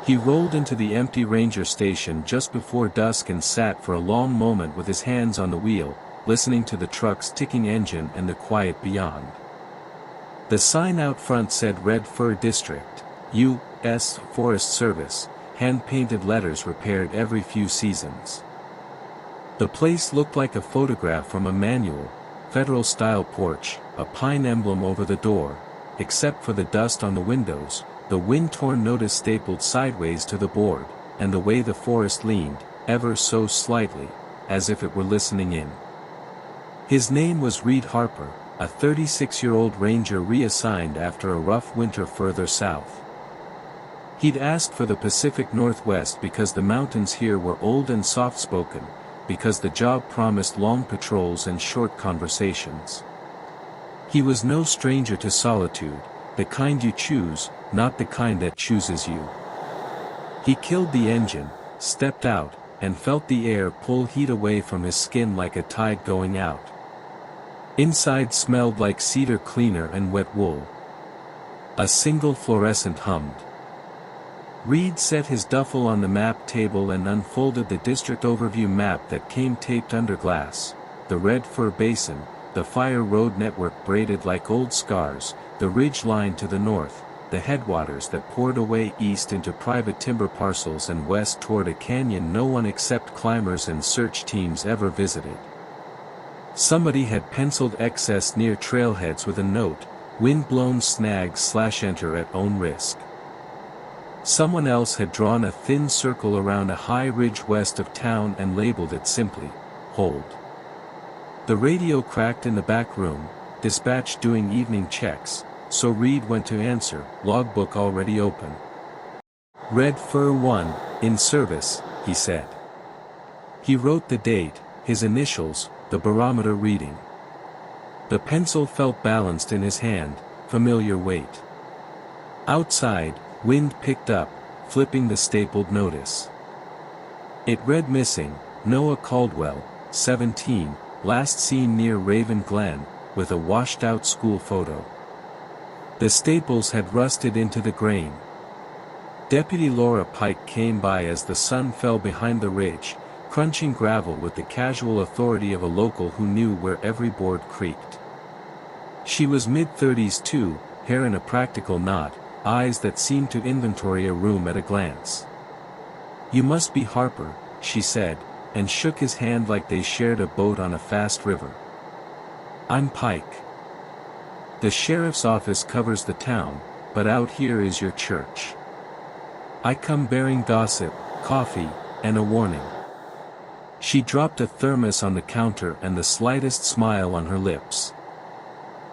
He rolled into the empty ranger station just before dusk and sat for a long moment with his hands on the wheel, listening to the truck's ticking engine and the quiet beyond. The sign out front said Red Fir District, U.S. Forest Service, hand-painted letters repaired every few seasons. The place looked like a photograph from a manual, federal-style porch, a pine emblem over the door, except for the dust on the windows, the wind-torn notice stapled sideways to the board, and the way the forest leaned, ever so slightly, as if it were listening in. His name was Reed Harper, a 36-year-old ranger reassigned after a rough winter further south. He'd asked for the Pacific Northwest because the mountains here were old and soft-spoken, because the job promised long patrols and short conversations. He was no stranger to solitude, the kind you choose, not the kind that chooses you. He killed the engine, stepped out, and felt the air pull heat away from his skin like a tide going out. Inside smelled like cedar cleaner and wet wool. A single fluorescent hummed. Reed set his duffel on the map table and unfolded the district overview map that came taped under glass, the Red Fir Basin, the fire road network braided like old scars, the ridge line to the north, the headwaters that poured away east into private timber parcels and west toward a canyon no one except climbers and search teams ever visited. Somebody had penciled excess near trailheads with a note, wind-blown snag/enter at own risk. Someone else had drawn a thin circle around a high ridge west of town and labeled it simply, hold. The radio cracked in the back room, dispatch doing evening checks, so Reed went to answer, logbook already open. Red Fir 1, in service, he said. He wrote the date, his initials, the barometer reading. The pencil felt balanced in his hand, familiar weight. Outside, wind picked up, flipping the stapled notice. It read missing, Noah Caldwell, 17, last seen near Raven Glen, with a washed-out school photo. The staples had rusted into the grain. Deputy Laura Pike came by as the sun fell behind the ridge, crunching gravel with the casual authority of a local who knew where every board creaked. She was mid-30s too, hair in a practical knot, eyes that seemed to inventory a room at a glance. "You must be Harper," she said, and shook his hand like they shared a boat on a fast river. "I'm Pike. The sheriff's office covers the town, but out here is your church. I come bearing gossip, coffee, and a warning." She dropped a thermos on the counter and the slightest smile on her lips.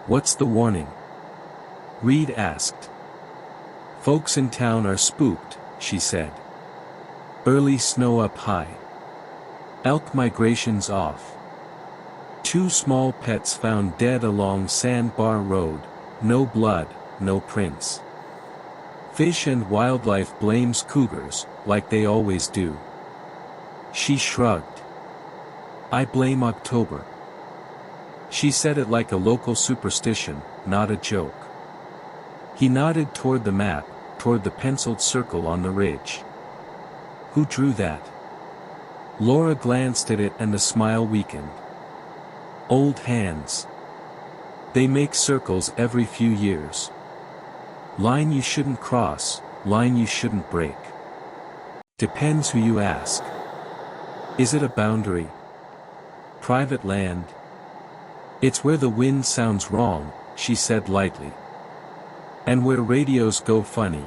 "What's the warning?" Reed asked. "Folks in town are spooked," she said. "Early snow up high. Elk migration's off. 2 small pets found dead along Sandbar Road, no blood, no prints. Fish and Wildlife blames cougars, like they always do." She shrugged. "I blame October." She said it like a local superstition, not a joke. He nodded toward the map, toward the penciled circle on the ridge. "Who drew that?" Laura glanced at it and the smile weakened. "Old hands. They make circles every few years. Line you shouldn't cross, line you shouldn't break. Depends who you ask. Is it a boundary? Private land? It's where the wind sounds wrong," she said lightly. "And where radios go funny.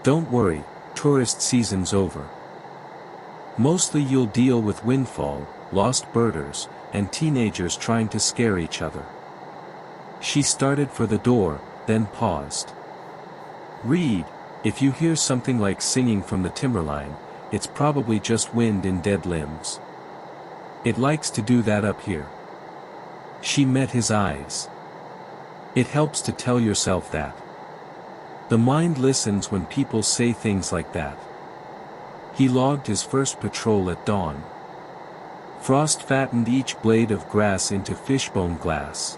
Don't worry, tourist season's over. Mostly you'll deal with windfall, lost birders, and teenagers trying to scare each other." She started for the door, then paused. "Reed, if you hear something like singing from the timberline, it's probably just wind in dead limbs. It likes to do that up here." She met his eyes. "It helps to tell yourself that. The mind listens when people say things like that." He logged his first patrol at dawn. Frost fattened each blade of grass into fishbone glass.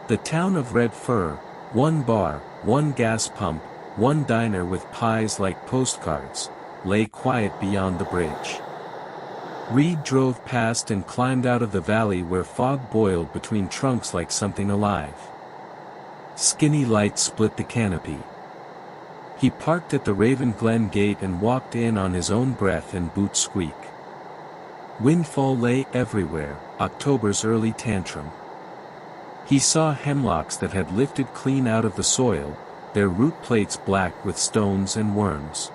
The town of Red Fir, 1 bar, 1 gas pump, one diner with pies like postcards, lay quiet beyond the bridge. Reed drove past and climbed out of the valley where fog boiled between trunks like something alive. Skinny lights split the canopy. He parked at the Raven Glen gate and walked in on his own breath and boots squeak. Windfall lay everywhere, October's early tantrum. He saw hemlocks that had lifted clean out of the soil, their root plates black with stones and worms.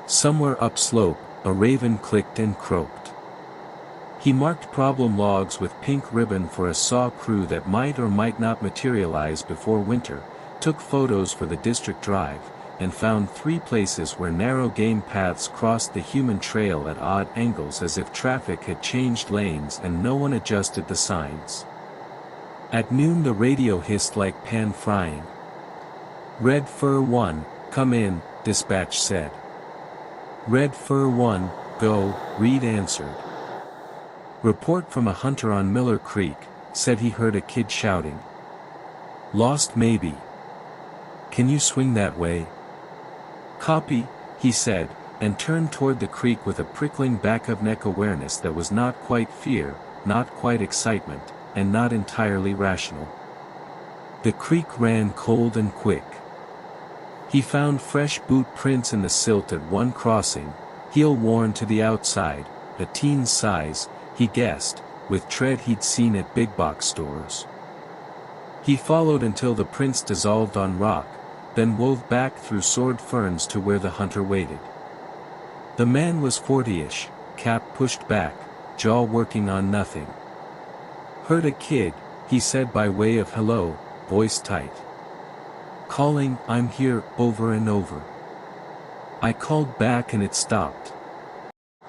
Somewhere upslope, a raven clicked and croaked. He marked problem logs with pink ribbon for a saw crew that might or might not materialize before winter, took photos for the district drive, and found 3 places where narrow game paths crossed the human trail at odd angles as if traffic had changed lanes and no one adjusted the signs. At noon the radio hissed like pan frying. "Red Fur 1, come in," dispatch said. "Red Fur 1, go," Reed answered. Report from a hunter on Miller Creek, said he heard a kid shouting. "Lost maybe. Can you swing that way?" "Copy," he said, and turned toward the creek with a prickling back-of-neck awareness that was not quite fear, not quite excitement, and not entirely rational. The creek ran cold and quick. He found fresh boot prints in the silt at one crossing, heel worn to the outside, a teen's size, he guessed, with tread he'd seen at big box stores. He followed until the prints dissolved on rock, then wove back through sword ferns to where the hunter waited. The man was 40-ish, cap pushed back, jaw working on nothing. "Heard a kid," he said by way of hello, voice tight. "Calling, 'I'm here,' over and over. I called back and it stopped.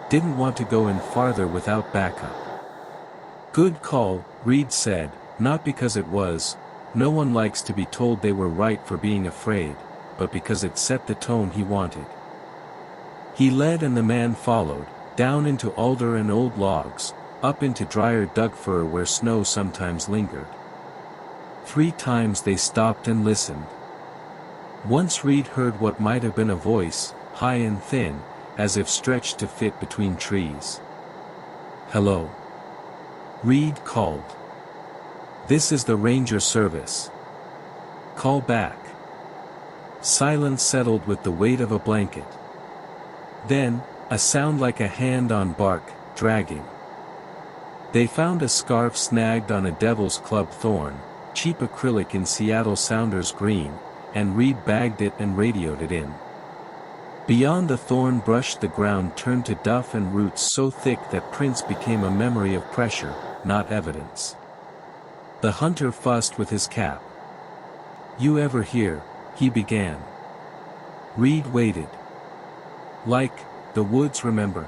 Didn't want to go in farther without backup." "Good call," Reed said, not because it was, no one likes to be told they were right for being afraid, but because it set the tone he wanted. He led and the man followed, down into alder and old logs, up into drier Doug fir where snow sometimes lingered. 3 times they stopped and listened. Once Reed heard what might have been a voice, high and thin, as if stretched to fit between trees. "Hello?" Reed called. "This is the Ranger Service. Call back." Silence settled with the weight of a blanket. Then, a sound like a hand on bark, dragging. They found a scarf snagged on a Devil's Club thorn, cheap acrylic in Seattle Sounders green, and Reed bagged it and radioed it in. Beyond the thorn brush the ground turned to duff and roots so thick that prints became a memory of pressure, not evidence. The hunter fussed with his cap. "You ever hear," he began. Reed waited. "Like, the woods remember?"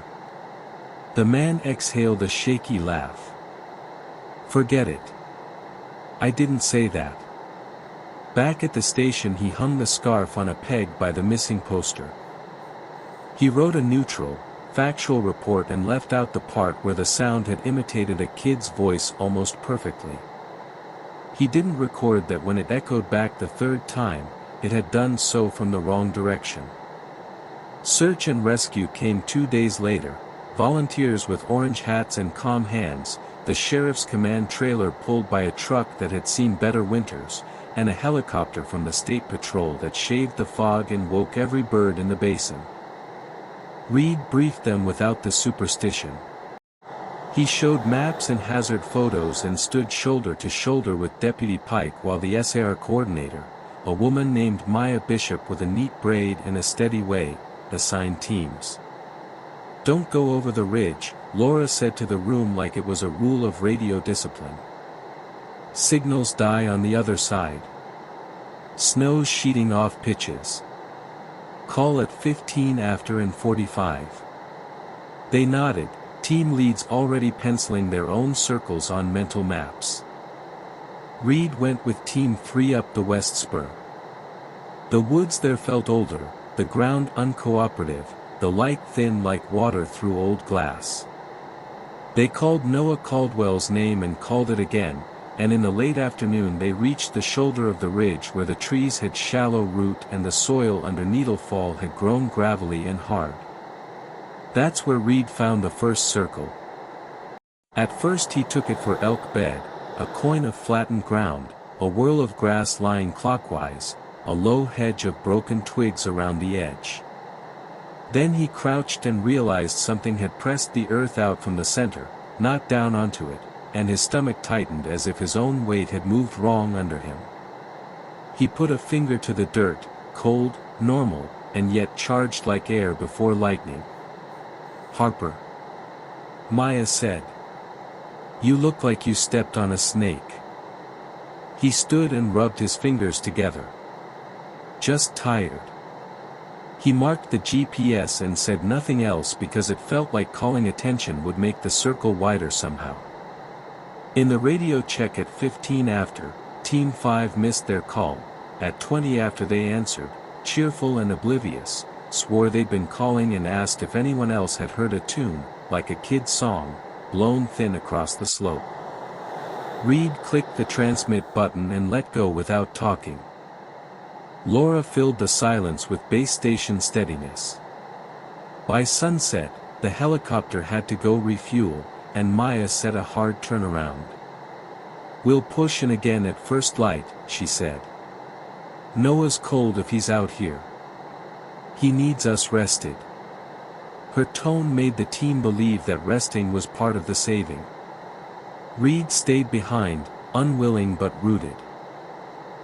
The man exhaled a shaky laugh. "Forget it. I didn't say that." Back at the station he hung the scarf on a peg by the missing poster. He wrote a neutral, factual report and left out the part where the sound had imitated a kid's voice almost perfectly. He didn't record that when it echoed back the 3rd time, it had done so from the wrong direction. Search and rescue came 2 days later, volunteers with orange hats and calm hands, the sheriff's command trailer pulled by a truck that had seen better winters, and a helicopter from the state patrol that shaved the fog and woke every bird in the basin. Reed briefed them without the superstition. He showed maps and hazard photos and stood shoulder to shoulder with Deputy Pike while the SAR coordinator, a woman named Maya Bishop with a neat braid and a steady way, assigned teams. "Don't go over the ridge," Laura said to the room like it was a rule of radio discipline. "Signals die on the other side. Snow's sheeting off pitches. Call at 15 after and 45. They nodded, team leads already penciling their own circles on mental maps. Reed went with Team 3 up the west spur. The woods there felt older, the ground uncooperative, the light thin like water through old glass. They called Noah Caldwell's name and called it again, and in the late afternoon they reached the shoulder of the ridge where the trees had shallow root and the soil under Needlefall had grown gravelly and hard. That's where Reed found the first circle. At first he took it for elk bed, a coin of flattened ground, a whirl of grass lying clockwise, a low hedge of broken twigs around the edge. Then he crouched and realized something had pressed the earth out from the center, not down onto it, and his stomach tightened as if his own weight had moved wrong under him. He put a finger to the dirt, cold, normal, and yet charged like air before lightning. "Harper," Maya said. "You look like you stepped on a snake." He stood and rubbed his fingers together. "Just tired." He marked the GPS and said nothing else because it felt like calling attention would make the circle wider somehow. In the radio check at 15 after, Team 5 missed their call. At 20 after they answered, cheerful and oblivious, swore they'd been calling and asked if anyone else had heard a tune, like a kid's song, blown thin across the slope. Reed clicked the transmit button and let go without talking. Laura filled the silence with base station steadiness. By sunset, the helicopter had to go refuel, and Maya set a hard turnaround. "We'll push in again at first light," she said. "Noah's cold if he's out here. He needs us rested." Her tone made the team believe that resting was part of the saving. Reed stayed behind, unwilling but rooted.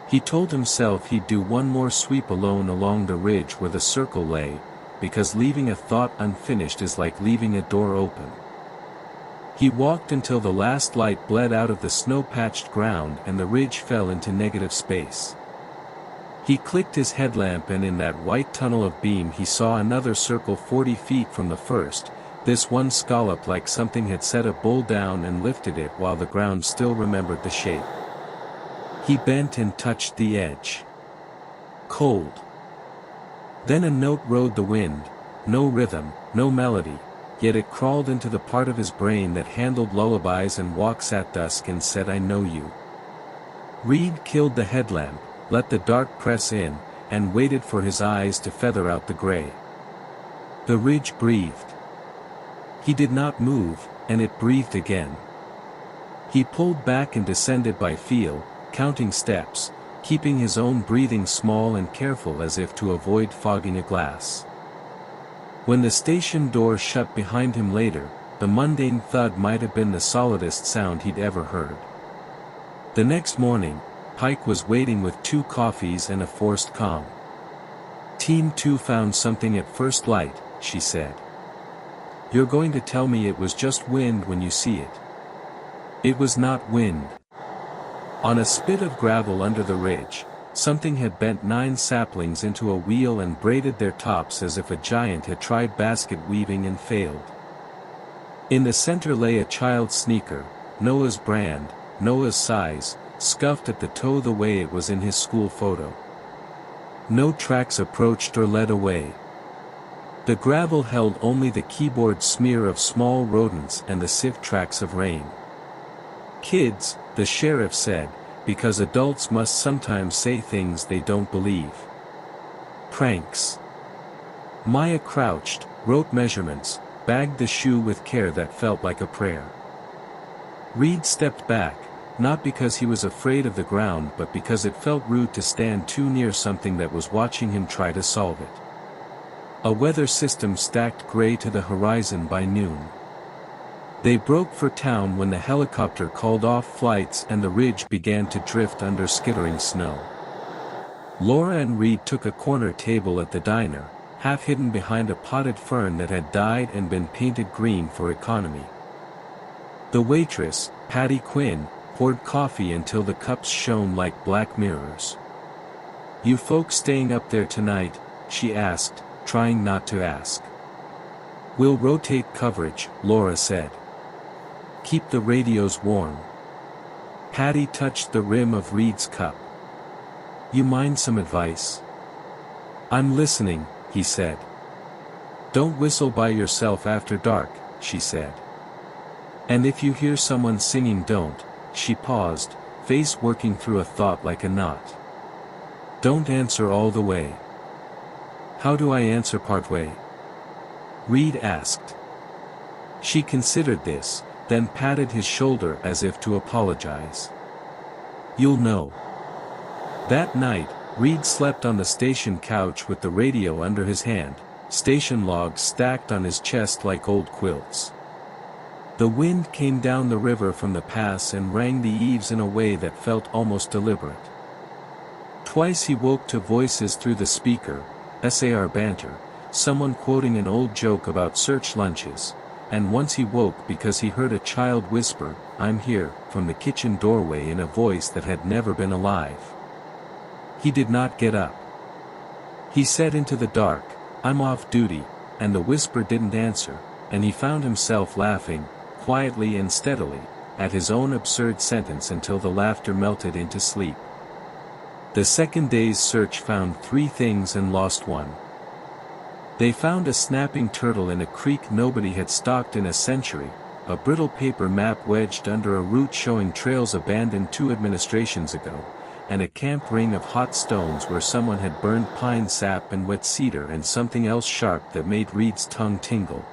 He told himself he'd do one more sweep alone along the ridge where the circle lay, because leaving a thought unfinished is like leaving a door open. He walked until the last light bled out of the snow-patched ground and the ridge fell into negative space. He clicked his headlamp and in that white tunnel of beam he saw another circle 40 feet from the first, this one scalloped like something had set a bull down and lifted it while the ground still remembered the shape. He bent and touched the edge. Cold. Then a note rode the wind, no rhythm, no melody, yet it crawled into the part of his brain that handled lullabies and walks at dusk and said, "I know you." Reed killed the headlamp, let the dark press in, and waited for his eyes to feather out the gray. The ridge breathed. He did not move, and it breathed again. He pulled back and descended by feel, counting steps, keeping his own breathing small and careful as if to avoid fogging a glass. When the station door shut behind him later, the mundane thud might have been the solidest sound he'd ever heard. The next morning, Pike was waiting with 2 coffees and a forced calm. "Team 2 found something at first light," she said. "You're going to tell me it was just wind when you see it." It was not wind. On a spit of gravel under the ridge, something had bent 9 saplings into a wheel and braided their tops as if a giant had tried basket weaving and failed. In the center lay a child's sneaker, Noah's brand, Noah's size, scuffed at the toe the way it was in his school photo. No tracks approached or led away. The gravel held only the keyboard smear of small rodents and the sift tracks of rain. "Kids," the sheriff said, "because adults must sometimes say things they don't believe. Pranks." Maya crouched, wrote measurements, bagged the shoe with care that felt like a prayer. Reed stepped back, not because he was afraid of the ground but because it felt rude to stand too near something that was watching him try to solve it. A weather system stacked gray to the horizon by noon. They broke for town when the helicopter called off flights and the ridge began to drift under skittering snow. Laura and Reed took a corner table at the diner, half hidden behind a potted fern that had died and been painted green for economy. The waitress, Patty Quinn, poured coffee until the cups shone like black mirrors. "You folks staying up there tonight?" she asked, trying not to ask. "We'll rotate coverage," Laura said. "Keep the radios warm." Patty touched the rim of Reed's cup. "You mind some advice?" "I'm listening," he said. "Don't whistle by yourself after dark," she said. "And if you hear someone singing, don't," she paused, face working through a thought like a knot. Don't answer all the way. How do I answer partway? Reed asked. She considered this, then patted his shoulder as if to apologize. You'll know. That night, Reed slept on the station couch with the radio under his hand, station logs stacked on his chest like old quilts. The wind came down the river from the pass and rang the eaves in a way that felt almost deliberate. Twice he woke to voices through the speaker, SAR banter, someone quoting an old joke about search lunches, and once he woke because he heard a child whisper, "I'm here," from the kitchen doorway in a voice that had never been alive. He did not get up. He said into the dark, "I'm off duty," and the whisper didn't answer, and he found himself laughing, quietly and steadily, at his own absurd sentence until the laughter melted into sleep. The second day's search found 3 things and lost 1. They found a snapping turtle in a creek nobody had stalked in a century, a brittle paper map wedged under a root showing trails abandoned 2 administrations ago, and a camp ring of hot stones where someone had burned pine sap and wet cedar and something else sharp that made Reed's tongue tingle.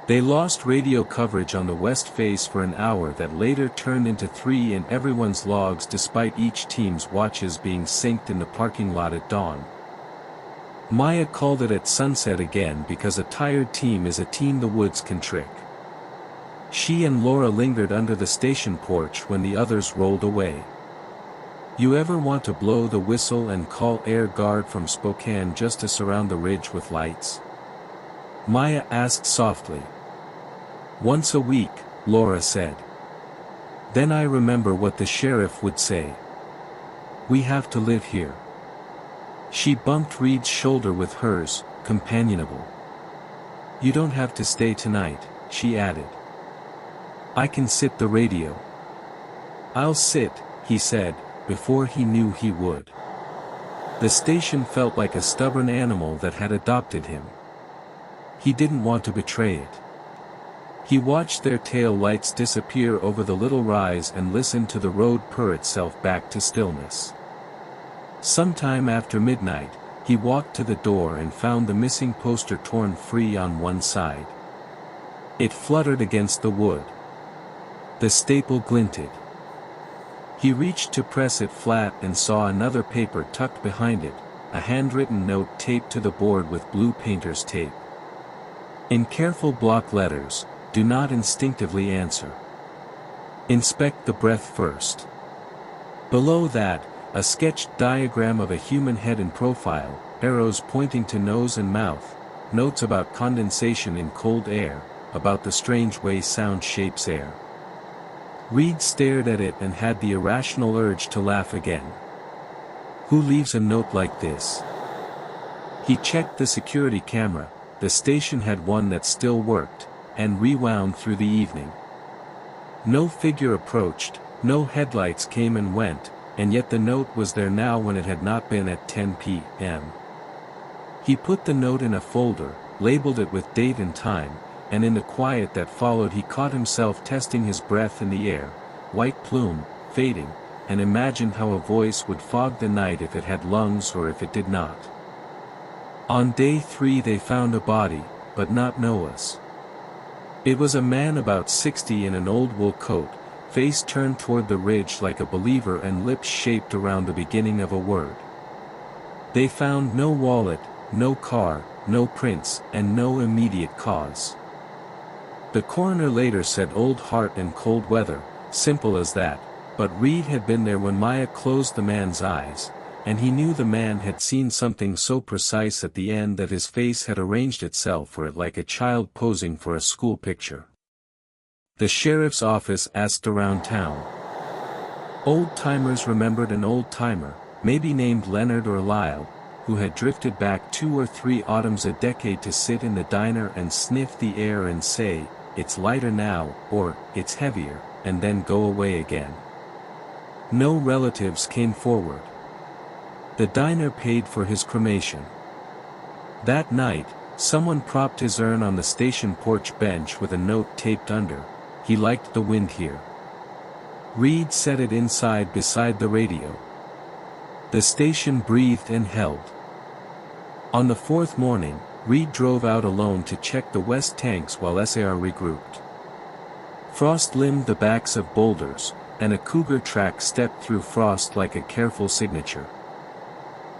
They lost radio coverage on the west face for an hour that later turned into 3 in everyone's logs despite each team's watches being synced in the parking lot at dawn. Maya called it at sunset again because a tired team is a team the woods can trick. She and Laura lingered under the station porch when the others rolled away. You ever want to blow the whistle and call Air Guard from Spokane just to surround the ridge with lights? Maya asked softly. Once a week, Laura said. Then I remember what the sheriff would say. We have to live here. She bumped Reed's shoulder with hers, companionable. You don't have to stay tonight, she added. I can sit the radio. I'll sit, he said, before he knew he would. The station felt like a stubborn animal that had adopted him. He didn't want to betray it. He watched their tail lights disappear over the little rise and listened to the road purr itself back to stillness. Sometime after midnight, he walked to the door and found the missing poster torn free on one side. It fluttered against the wood. The staple glinted. He reached to press it flat and saw another paper tucked behind it, a handwritten note taped to the board with blue painter's tape. In careful block letters, do not instinctively answer. Inspect the breath first. Below that, a sketched diagram of a human head in profile, arrows pointing to nose and mouth, notes about condensation in cold air, about the strange way sound shapes air. Reed stared at it and had the irrational urge to laugh again. Who leaves a note like this? He checked the security camera, the station had one that still worked, and rewound through the evening. No figure approached, no headlights came and went, and yet the note was there now when it had not been at 10 p.m. He put the note in a folder, labeled it with date and time, and in the quiet that followed he caught himself testing his breath in the air, white plume, fading, and imagined how a voice would fog the night if it had lungs or if it did not. On day 3 they found a body, but not Noah's. It was a man about 60 in an old wool coat, face turned toward the ridge like a believer and lips shaped around the beginning of a word. They found no wallet, no car, no prints, and no immediate cause. The coroner later said old heart and cold weather, simple as that, but Reed had been there when Maya closed the man's eyes, and he knew the man had seen something so precise at the end that his face had arranged itself for it like a child posing for a school picture. The sheriff's office asked around town. Old-timers remembered an old-timer, maybe named Leonard or Lyle, who had drifted back 2 or 3 autumns a decade to sit in the diner and sniff the air and say, "It's lighter now," or, "It's heavier," and then go away again. No relatives came forward. The diner paid for his cremation. That night, someone propped his urn on the station porch bench with a note taped under, "He liked the wind here." Reed set it inside beside the radio. The station breathed and held. On the fourth morning, Reed drove out alone to check the west tanks while SAR regrouped. Frost limned the backs of boulders, and a cougar track stepped through frost like a careful signature.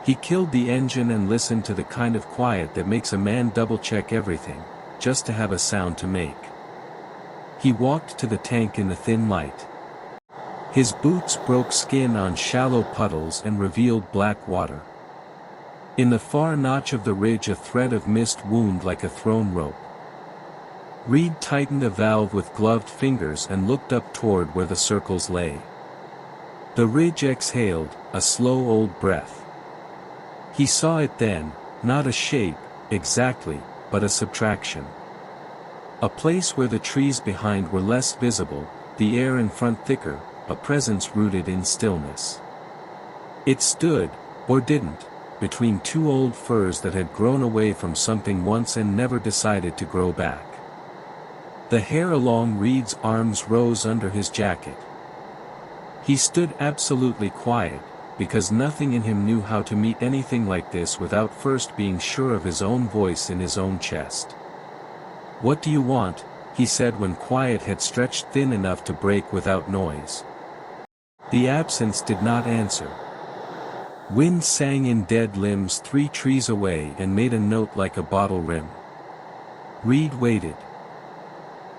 He killed the engine and listened to the kind of quiet that makes a man double-check everything, just to have a sound to make. He walked to the tank in the thin light. His boots broke skin on shallow puddles and revealed black water. In the far notch of the ridge a thread of mist wound like a thrown rope. Reed tightened a valve with gloved fingers and looked up toward where the circles lay. The ridge exhaled, a slow old breath. He saw it then, not a shape, exactly, but a subtraction. A place where the trees behind were less visible, the air in front thicker, a presence rooted in stillness. It stood, or didn't, between two old firs that had grown away from something once and never decided to grow back. The hair along Reed's arms rose under his jacket. He stood absolutely quiet, because nothing in him knew how to meet anything like this without first being sure of his own voice in his own chest. "What do you want?" he said when quiet had stretched thin enough to break without noise. The absence did not answer. Wind sang in dead limbs 3 trees away and made a note like a bottle rim. Reed waited.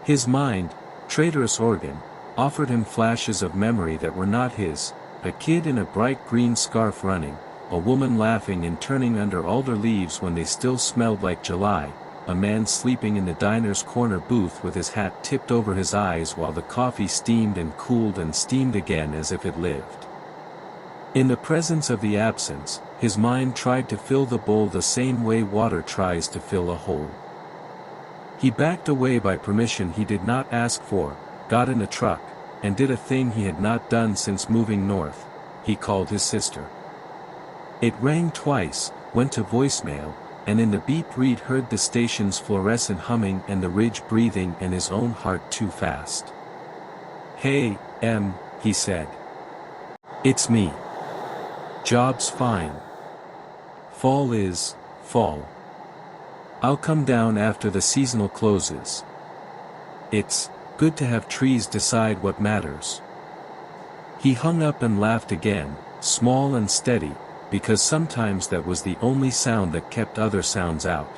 His mind, traitorous organ, offered him flashes of memory that were not his, a kid in a bright green scarf running, a woman laughing and turning under alder leaves when they still smelled like July, a man sleeping in the diner's corner booth with his hat tipped over his eyes while the coffee steamed and cooled and steamed again as if it lived. In the presence of the absence, his mind tried to fill the bowl the same way water tries to fill a hole. He backed away by permission he did not ask for, got in a truck, and did a thing he had not done since moving north. He called his sister. It rang twice, went to voicemail, and in the beep Reed heard the station's fluorescent humming and the ridge breathing and his own heart too fast. "Hey, Em," he said. "It's me. Job's fine. Fall is, fall. I'll come down after the seasonal closes. It's good to have trees decide what matters." He hung up and laughed again, small and steady, because sometimes that was the only sound that kept other sounds out.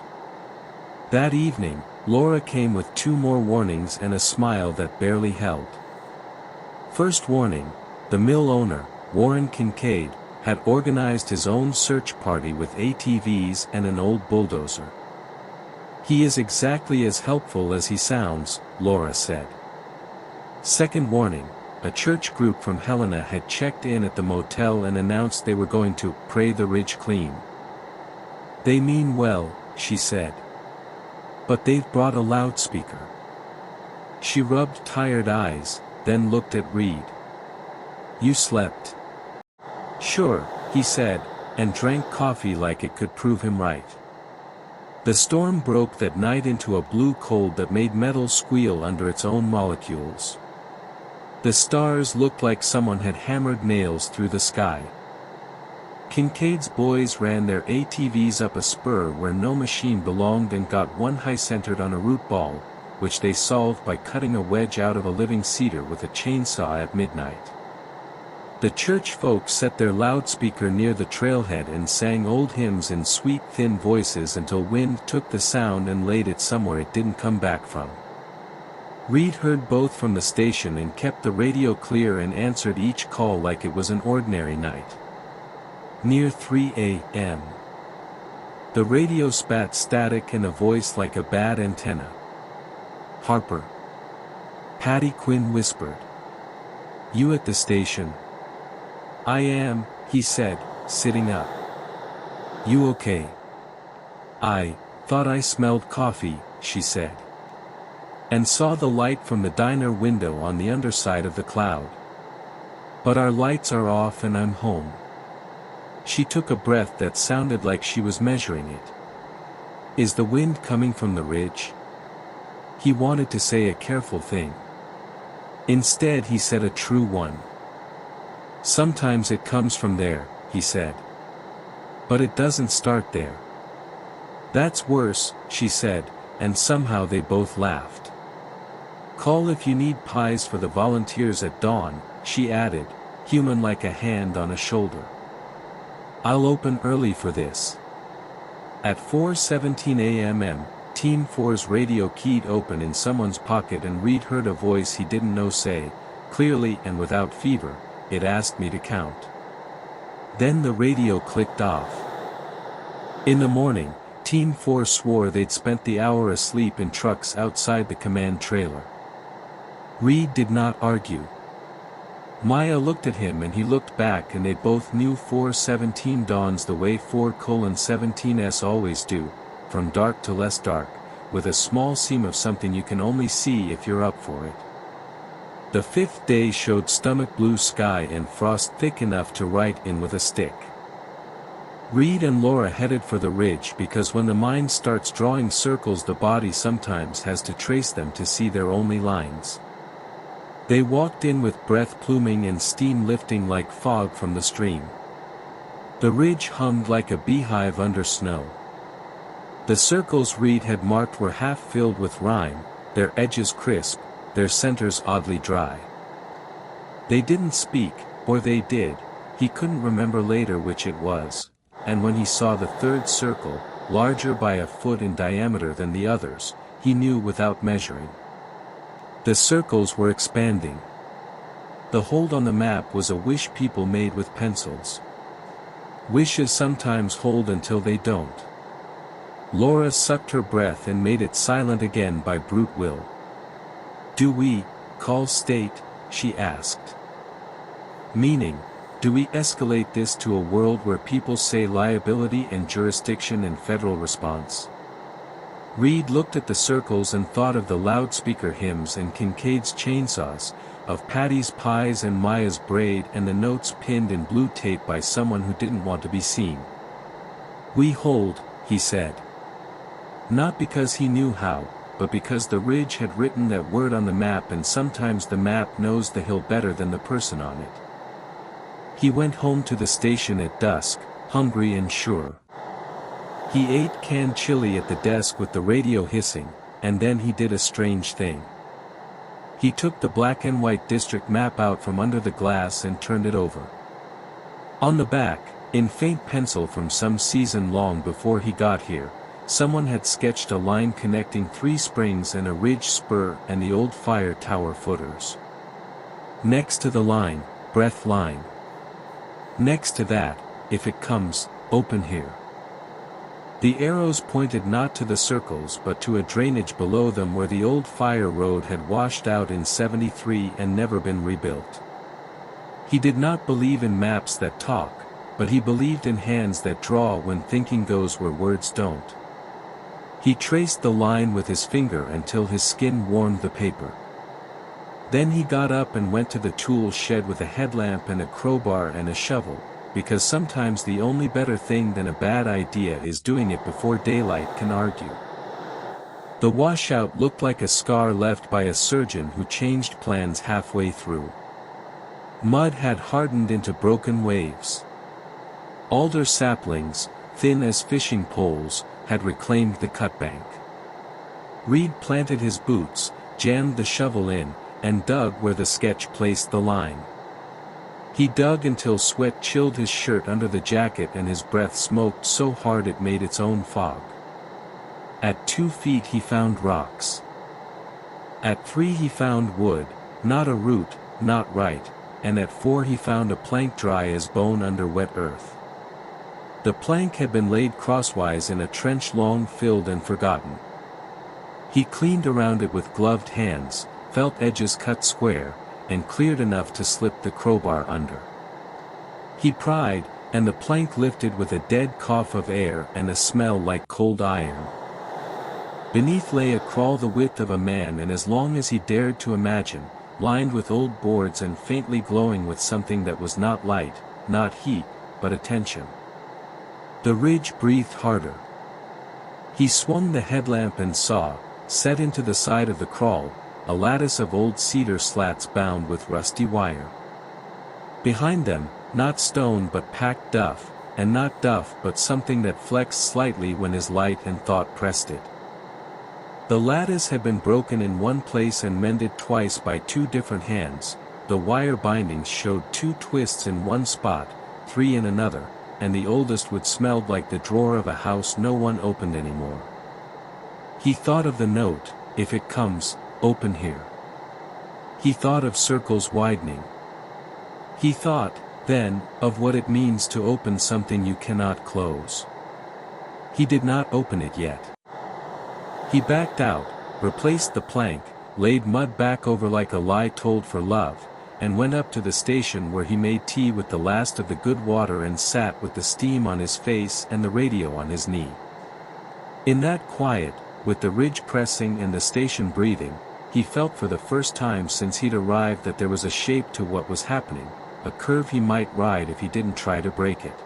That evening, Laura came with 2 more warnings and a smile that barely held. First warning, the mill owner, Warren Kincaid, had organized his own search party with ATVs and an old bulldozer. "He is exactly as helpful as he sounds," Laura said. Second warning, a church group from Helena had checked in at the motel and announced they were going to pray the ridge clean. "They mean well," she said. "But they've brought a loudspeaker." She rubbed tired eyes, then looked at Reed. "You slept?" "Sure," he said, and drank coffee like it could prove him right. The storm broke that night into a blue cold that made metal squeal under its own molecules. The stars looked like someone had hammered nails through the sky. Kincaid's boys ran their ATVs up a spur where no machine belonged and got one high-centered on a root ball, which they solved by cutting a wedge out of a living cedar with a chainsaw at midnight. The church folk set their loudspeaker near the trailhead and sang old hymns in sweet thin voices until wind took the sound and laid it somewhere it didn't come back from. Reed heard both from the station and kept the radio clear and answered each call like it was an ordinary night. Near 3 a.m. The radio spat static and a voice like a bad antenna. "Harper." Patty Quinn whispered. "You at the station?" "I am," he said, sitting up. "You okay?" "I thought I smelled coffee," she said. "And saw the light from the diner window on the underside of the cloud. But our lights are off and I'm home." She took a breath that sounded like she was measuring it. "Is the wind coming from the ridge?" He wanted to say a careful thing. Instead he said a true one. Sometimes it comes from there, he said. But it doesn't start there. That's worse, she said, and somehow they both laughed. Call if you need pies for the volunteers at dawn, she added, human like a hand on a shoulder. I'll open early for this. At 4:17 a.m. Team 4's radio keyed open in someone's pocket and Reed heard a voice he didn't know say, clearly and without fever, it asked me to count. Then the radio clicked off. In the morning, Team 4 swore they'd spent the hour asleep in trucks outside the command trailer. Reed did not argue. Maya looked at him and he looked back and they both knew 4:17 dawns the way 4:17s always do, from dark to less dark, with a small seam of something you can only see if you're up for it. The fifth day showed stomach blue sky and frost thick enough to write in with a stick. Reed and Laura headed for the ridge because when the mind starts drawing circles the body sometimes has to trace them to see their only lines. They walked in with breath pluming and steam lifting like fog from the stream. The ridge hung like a beehive under snow. The circles Reed had marked were half filled with rime, their edges crisp, their centers oddly dry. They didn't speak, or they did, he couldn't remember later which it was, and when he saw the third circle, larger by a foot in diameter than the others, he knew without measuring. The circles were expanding. The hold on the map was a wish people made with pencils. Wishes sometimes hold until they don't. Laura sucked her breath and made it silent again by brute will. Do we call state? She asked. Meaning, do we escalate this to a world where people say liability and jurisdiction and federal response? Reed looked at the circles and thought of the loudspeaker hymns and Kincaid's chainsaws, of Patty's pies and Maya's braid and the notes pinned in blue tape by someone who didn't want to be seen. We hold, he said. Not because he knew how, but because the ridge had written that word on the map and sometimes the map knows the hill better than the person on it. He went home to the station at dusk, hungry and sure. He ate canned chili at the desk with the radio hissing, and then he did a strange thing. He took the black and white district map out from under the glass and turned it over. On the back, in faint pencil from some season long before he got here, someone had sketched a line connecting 3 springs and a ridge spur and the old fire tower footers. Next to the line, breath line. Next to that, if it comes, open here. The arrows pointed not to the circles but to a drainage below them where the old fire road had washed out in '73 and never been rebuilt. He did not believe in maps that talk, but he believed in hands that draw when thinking goes where words don't. He traced the line with his finger until his skin warmed the paper. Then he got up and went to the tool shed with a headlamp and a crowbar and a shovel, because sometimes the only better thing than a bad idea is doing it before daylight can argue. The washout looked like a scar left by a surgeon who changed plans halfway through. Mud had hardened into broken waves. Alder saplings, thin as fishing poles, had reclaimed the cutbank. Reed planted his boots, jammed the shovel in, and dug where the sketch placed the line. He dug until sweat chilled his shirt under the jacket and his breath smoked so hard it made its own fog. At 2 feet he found rocks. At 3 he found wood, not a root, not right, and at 4 he found a plank dry as bone under wet earth. The plank had been laid crosswise in a trench long filled and forgotten. He cleaned around it with gloved hands, felt edges cut square, and cleared enough to slip the crowbar under. He pried, and the plank lifted with a dead cough of air and a smell like cold iron. Beneath lay a crawl the width of a man and as long as he dared to imagine, lined with old boards and faintly glowing with something that was not light, not heat, but attention. The ridge breathed harder. He swung the headlamp and saw, set into the side of the crawl, a lattice of old cedar slats bound with rusty wire. Behind them, not stone but packed duff, and not duff but something that flexed slightly when his light and thought pressed it. The lattice had been broken in one place and mended twice by two different hands. The wire bindings showed 2 twists in one spot, 3 in another, and the oldest would smelled like the drawer of a house no one opened anymore. He thought of the note, "If it comes, open here." He thought of circles widening. He thought, then, of what it means to open something you cannot close. He did not open it yet. He backed out, replaced the plank, laid mud back over like a lie told for love, and went up to the station where he made tea with the last of the good water and sat with the steam on his face and the radio on his knee. In that quiet, with the ridge pressing and the station breathing, he felt for the first time since he'd arrived that there was a shape to what was happening, a curve he might ride if he didn't try to break it.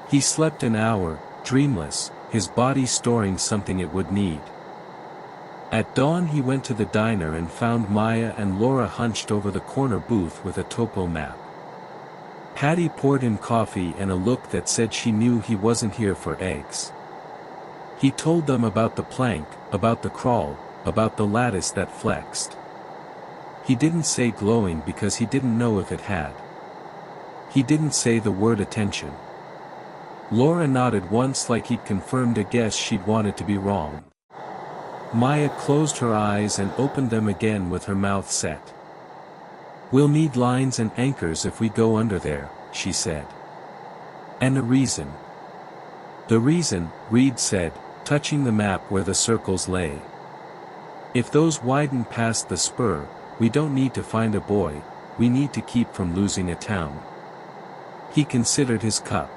He slept an hour, dreamless, his body storing something it would need. At dawn he went to the diner and found Maya and Laura hunched over the corner booth with a topo map. Patty poured him coffee and a look that said she knew he wasn't here for eggs. He told them about the plank, about the crawl, about the lattice that flexed. He didn't say glowing because he didn't know if it had. He didn't say the word attention. Laura nodded once like he'd confirmed a guess she'd wanted to be wrong. Maya closed her eyes and opened them again with her mouth set. "We'll need lines and anchors if we go under there," she said. "And a reason." "The reason," Reed said, touching the map where the circles lay. "If those widen past the spur, we don't need to find a boy, we need to keep from losing a town." He considered his cup.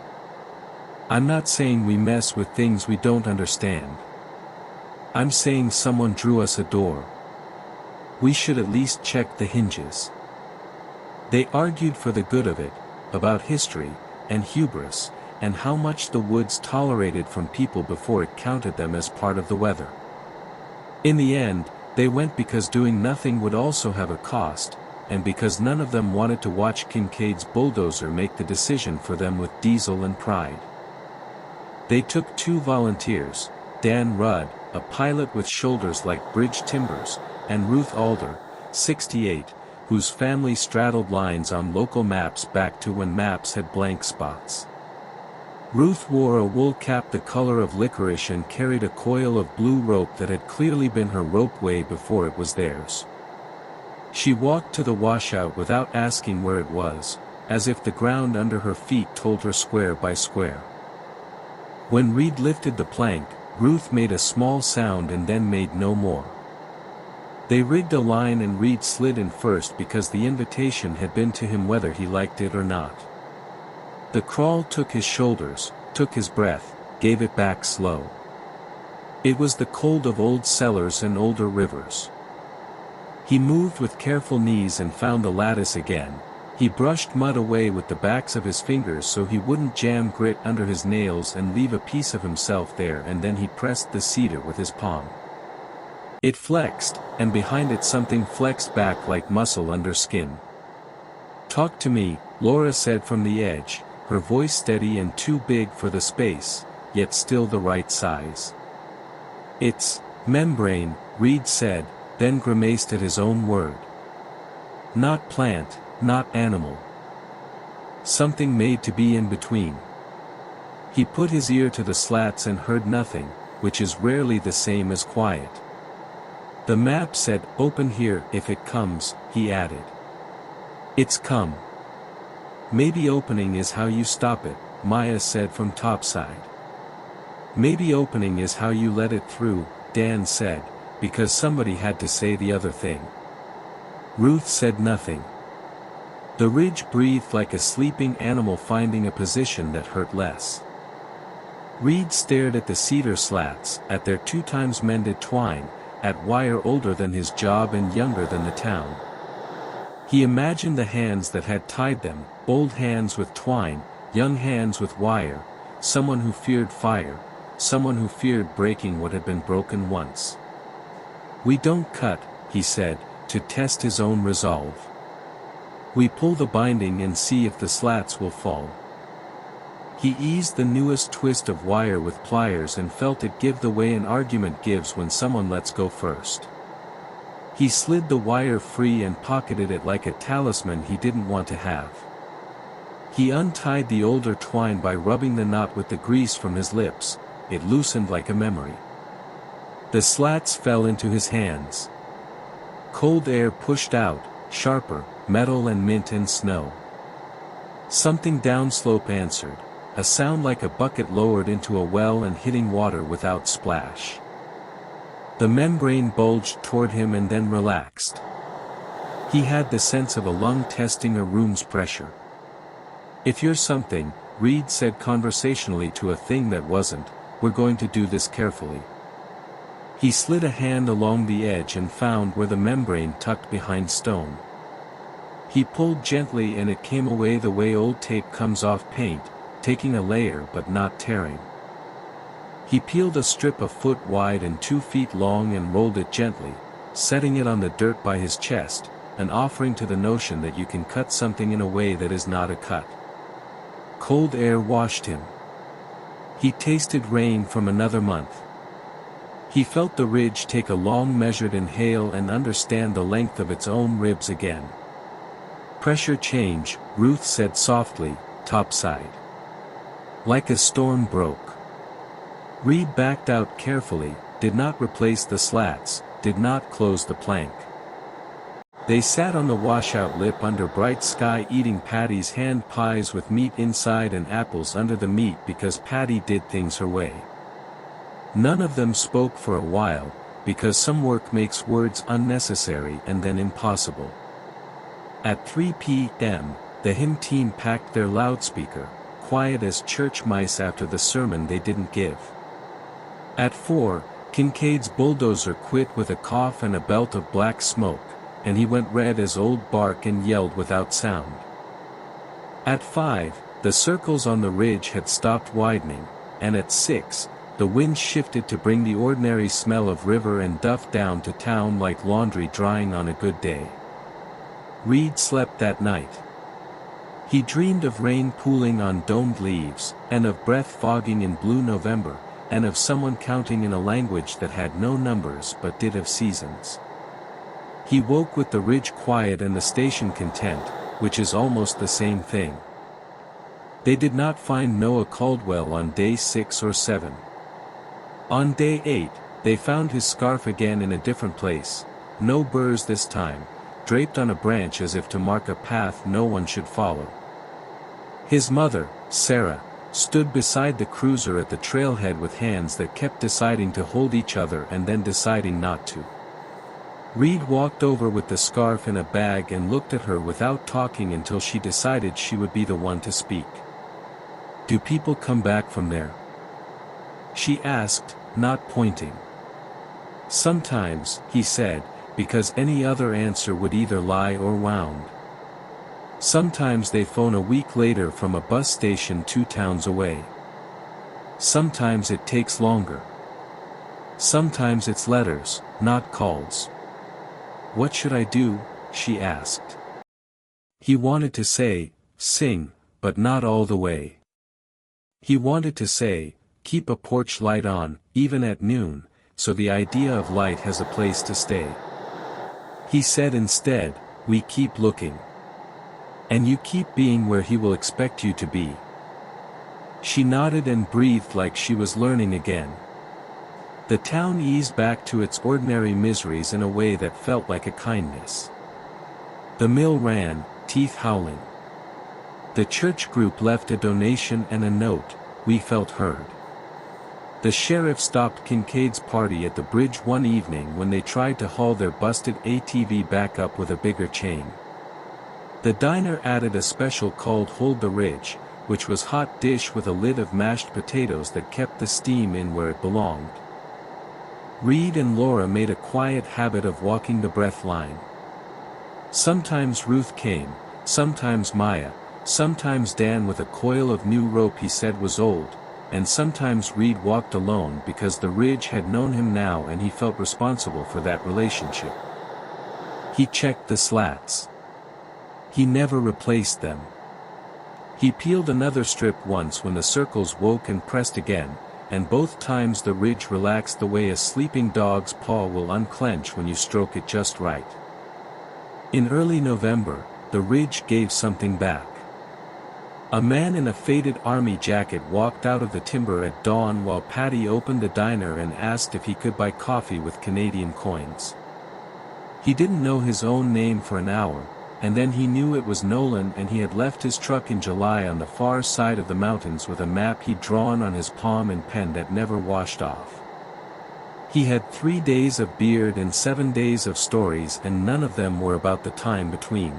"I'm not saying we mess with things we don't understand. I'm saying someone drew us a door. We should at least check the hinges." They argued for the good of it, about history, and hubris, and how much the woods tolerated from people before it counted them as part of the weather. In the end, they went because doing nothing would also have a cost, and because none of them wanted to watch Kincaid's bulldozer make the decision for them with diesel and pride. They took 2 volunteers, Dan Rudd, a pilot with shoulders like bridge timbers, and Ruth Alder, 68, whose family straddled lines on local maps back to when maps had blank spots. Ruth wore a wool cap the color of licorice and carried a coil of blue rope that had clearly been her rope way before it was theirs. She walked to the washout without asking where it was, as if the ground under her feet told her square by square. When Reed lifted the plank, Ruth made a small sound and then made no more. They rigged a line and Reed slid in first because the invitation had been to him whether he liked it or not. The crawl took his shoulders, took his breath, gave it back slow. It was the cold of old cellars and older rivers. He moved with careful knees and found the lattice again. He brushed mud away with the backs of his fingers so he wouldn't jam grit under his nails and leave a piece of himself there, and then he pressed the cedar with his palm. It flexed, and behind it something flexed back like muscle under skin. "Talk to me," Laura said from the edge, her voice steady and too big for the space, yet still the right size. "It's membrane," Reed said, then grimaced at his own word. "Not plant, not animal. Something made to be in between." He put his ear to the slats and heard nothing, which is rarely the same as quiet. The map said, "Open here if it comes," he added. "It's come." "Maybe opening is how you stop it," Maya said from topside. "Maybe opening is how you let it through," Dan said, because somebody had to say the other thing. Ruth said nothing. The ridge breathed like a sleeping animal finding a position that hurt less. Reed stared at the cedar slats, at their 2 times mended twine, at wire older than his job and younger than the town. He imagined the hands that had tied them, old hands with twine, young hands with wire, someone who feared fire, someone who feared breaking what had been broken once. "We don't cut," he said, to test his own resolve. We pull the binding and see if the slats will fall. He eased the newest twist of wire with pliers and felt it give the way an argument gives when someone lets go first. He slid the wire free and pocketed it like a talisman he didn't want to have. He untied the older twine by rubbing the knot with the grease from his lips. It loosened like a memory. The slats fell into his hands. Cold air pushed out, sharper, metal and mint and snow. Something downslope answered, a sound like a bucket lowered into a well and hitting water without splash. The membrane bulged toward him and then relaxed. He had the sense of a lung testing a room's pressure. "If you're something," Reed said conversationally to a thing that wasn't, "we're going to do this carefully." He slid a hand along the edge and found where the membrane tucked behind stone. He pulled gently and it came away the way old tape comes off paint, taking a layer but not tearing. He peeled a strip a foot wide and 2 feet long and rolled it gently, setting it on the dirt by his chest, an offering to the notion that you can cut something in a way that is not a cut. Cold air washed him. He tasted rain from another month. He felt the ridge take a long measured inhale and understand the length of its own ribs again. "Pressure change," Ruth said softly, "topside. Like a storm broke." Reed backed out carefully, did not replace the slats, did not close the plank. They sat on the washout lip under bright sky eating Patty's hand pies with meat inside and apples under the meat because Patty did things her way. None of them spoke for a while, because some work makes words unnecessary and then impossible. At 3 p.m., the hymn team packed their loudspeaker, quiet as church mice after the sermon they didn't give. At 4, Kincaid's bulldozer quit with a cough and a belt of black smoke, and he went red as old bark and yelled without sound. At 5, the circles on the ridge had stopped widening, and at 6, the wind shifted to bring the ordinary smell of river and duff down to town like laundry drying on a good day. Reed slept that night. He dreamed of rain pooling on domed leaves, and of breath fogging in blue November, and of someone counting in a language that had no numbers but did have seasons. He woke with the ridge quiet and the station content, which is almost the same thing. They did not find Noah Caldwell on day 6 or 7. On day 8, they found his scarf again in a different place, no burrs this time, draped on a branch as if to mark a path no one should follow. His mother, Sarah, stood beside the cruiser at the trailhead with hands that kept deciding to hold each other and then deciding not to. Reed walked over with the scarf in a bag and looked at her without talking until she decided she would be the one to speak. "Do people come back from there?" she asked, not pointing. "Sometimes," he said, because any other answer would either lie or wound. "Sometimes they phone a week later from a bus station 2 towns away. Sometimes it takes longer. Sometimes it's letters, not calls." "What should I do?" she asked. He wanted to say, "Sing," but not all the way. He wanted to say, "Keep a porch light on, even at noon, so the idea of light has a place to stay." He said instead, "We keep looking. And you keep being where he will expect you to be." She nodded and breathed like she was learning again. The town eased back to its ordinary miseries in a way that felt like a kindness. The mill ran, teeth howling. The church group left a donation and a note, "We felt heard." The sheriff stopped Kincaid's party at the bridge one evening when they tried to haul their busted ATV back up with a bigger chain. The diner added a special called Hold the Ridge, which was hot dish with a lid of mashed potatoes that kept the steam in where it belonged. Reed and Laura made a quiet habit of walking the breath line. Sometimes Ruth came, sometimes Maya, sometimes Dan with a coil of new rope he said was old, and sometimes Reed walked alone because the ridge had known him now and he felt responsible for that relationship. He checked the slats. He never replaced them. He peeled another strip once when the circles woke and pressed again, and both times the ridge relaxed the way a sleeping dog's paw will unclench when you stroke it just right. In early November, the ridge gave something back. A man in a faded army jacket walked out of the timber at dawn while Patty opened the diner and asked if he could buy coffee with Canadian coins. He didn't know his own name for an hour, and then he knew it was Nolan, and he had left his truck in July on the far side of the mountains with a map he'd drawn on his palm and pen that never washed off. He had 3 days of beard and 7 days of stories, and none of them were about the time between.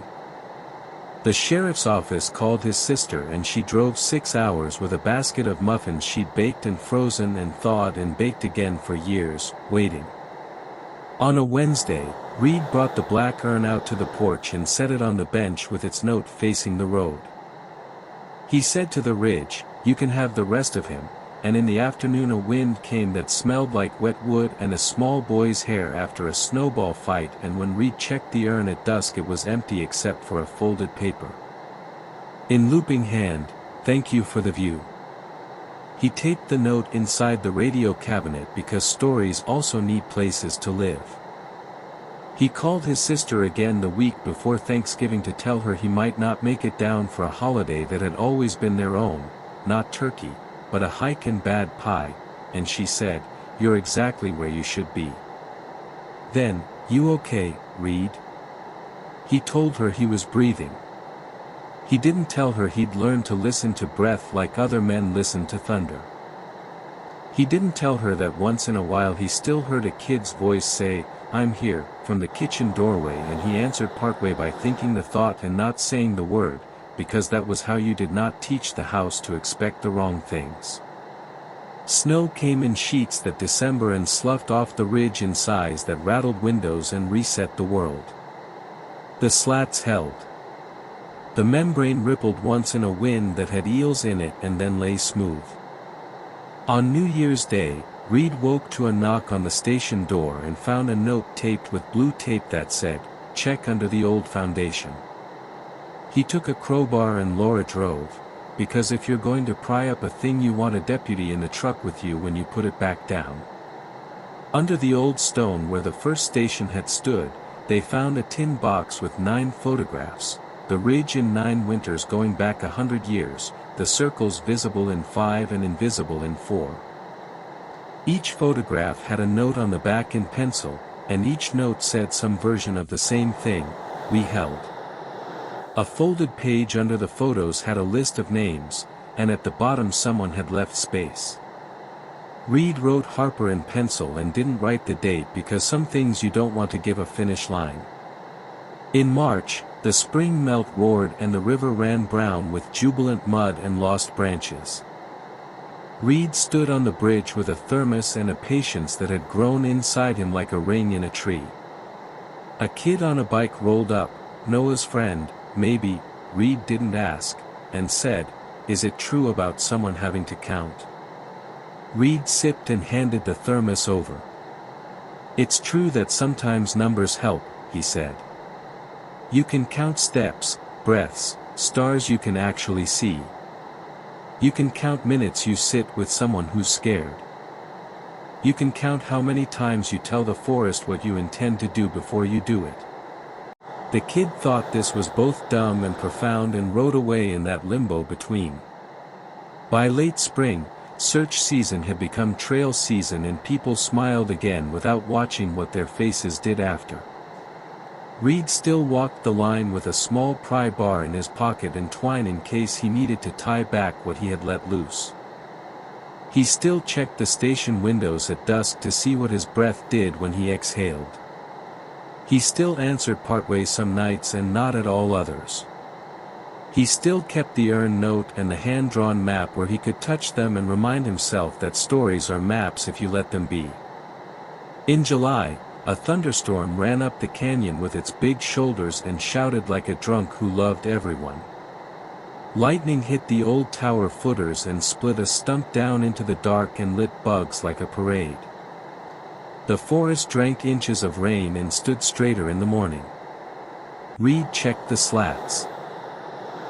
The sheriff's office called his sister, and she drove 6 hours with a basket of muffins she'd baked and frozen and thawed and baked again for years, waiting. On a Wednesday, Reed brought the black urn out to the porch and set it on the bench with its note facing the road. He said to the ridge, "You can have the rest of him," and in the afternoon a wind came that smelled like wet wood and a small boy's hair after a snowball fight, and when Reed checked the urn at dusk it was empty except for a folded paper. In looping hand, "Thank you for the view." He taped the note inside the radio cabinet because stories also need places to live. He called his sister again the week before Thanksgiving to tell her he might not make it down for a holiday that had always been their own, not turkey, but a hike and bad pie, and she said, "You're exactly where you should be." Then, "You okay, Reed?" He told her he was breathing. He didn't tell her he'd learned to listen to breath like other men listen to thunder. He didn't tell her that once in a while he still heard a kid's voice say, "I'm here," from the kitchen doorway, and he answered partway by thinking the thought and not saying the word, because that was how you did not teach the house to expect the wrong things. Snow came in sheets that December and sloughed off the ridge in sighs that rattled windows and reset the world. The slats held. The membrane rippled once in a wind that had eels in it and then lay smooth. On New Year's Day, Reed woke to a knock on the station door and found a note taped with blue tape that said, "Check under the old foundation." He took a crowbar and Laura drove, because if you're going to pry up a thing you want a deputy in the truck with you when you put it back down. Under the old stone where the first station had stood, they found a tin box with 9 photographs, the ridge in 9 winters going back 100 years, the circles visible in 5 and invisible in 4. Each photograph had a note on the back in pencil, and each note said some version of the same thing, "We held." A folded page under the photos had a list of names, and at the bottom someone had left space. Reed wrote Harper in pencil and didn't write the date because some things you don't want to give a finish line. In March, the spring melt roared and the river ran brown with jubilant mud and lost branches. Reed stood on the bridge with a thermos and a patience that had grown inside him like a ring in a tree. A kid on a bike rolled up, Noah's friend, maybe, Reed didn't ask, and said, "Is it true about someone having to count?" Reed sipped and handed the thermos over. "It's true that sometimes numbers help," he said. "You can count steps, breaths, stars you can actually see. You can count minutes you sit with someone who's scared. You can count how many times you tell the forest what you intend to do before you do it." The kid thought this was both dumb and profound and rode away in that limbo between. By late spring, search season had become trail season and people smiled again without watching what their faces did after. Reed still walked the line with a small pry bar in his pocket and twine in case he needed to tie back what he had let loose. He still checked the station windows at dusk to see what his breath did when he exhaled. He still answered partway some nights and not at all others. He still kept the urn note and the hand-drawn map where he could touch them and remind himself that stories are maps if you let them be. In July, a thunderstorm ran up the canyon with its big shoulders and shouted like a drunk who loved everyone. Lightning hit the old tower footers and split a stump down into the dark and lit bugs like a parade. The forest drank inches of rain and stood straighter in the morning. Reed checked the slats.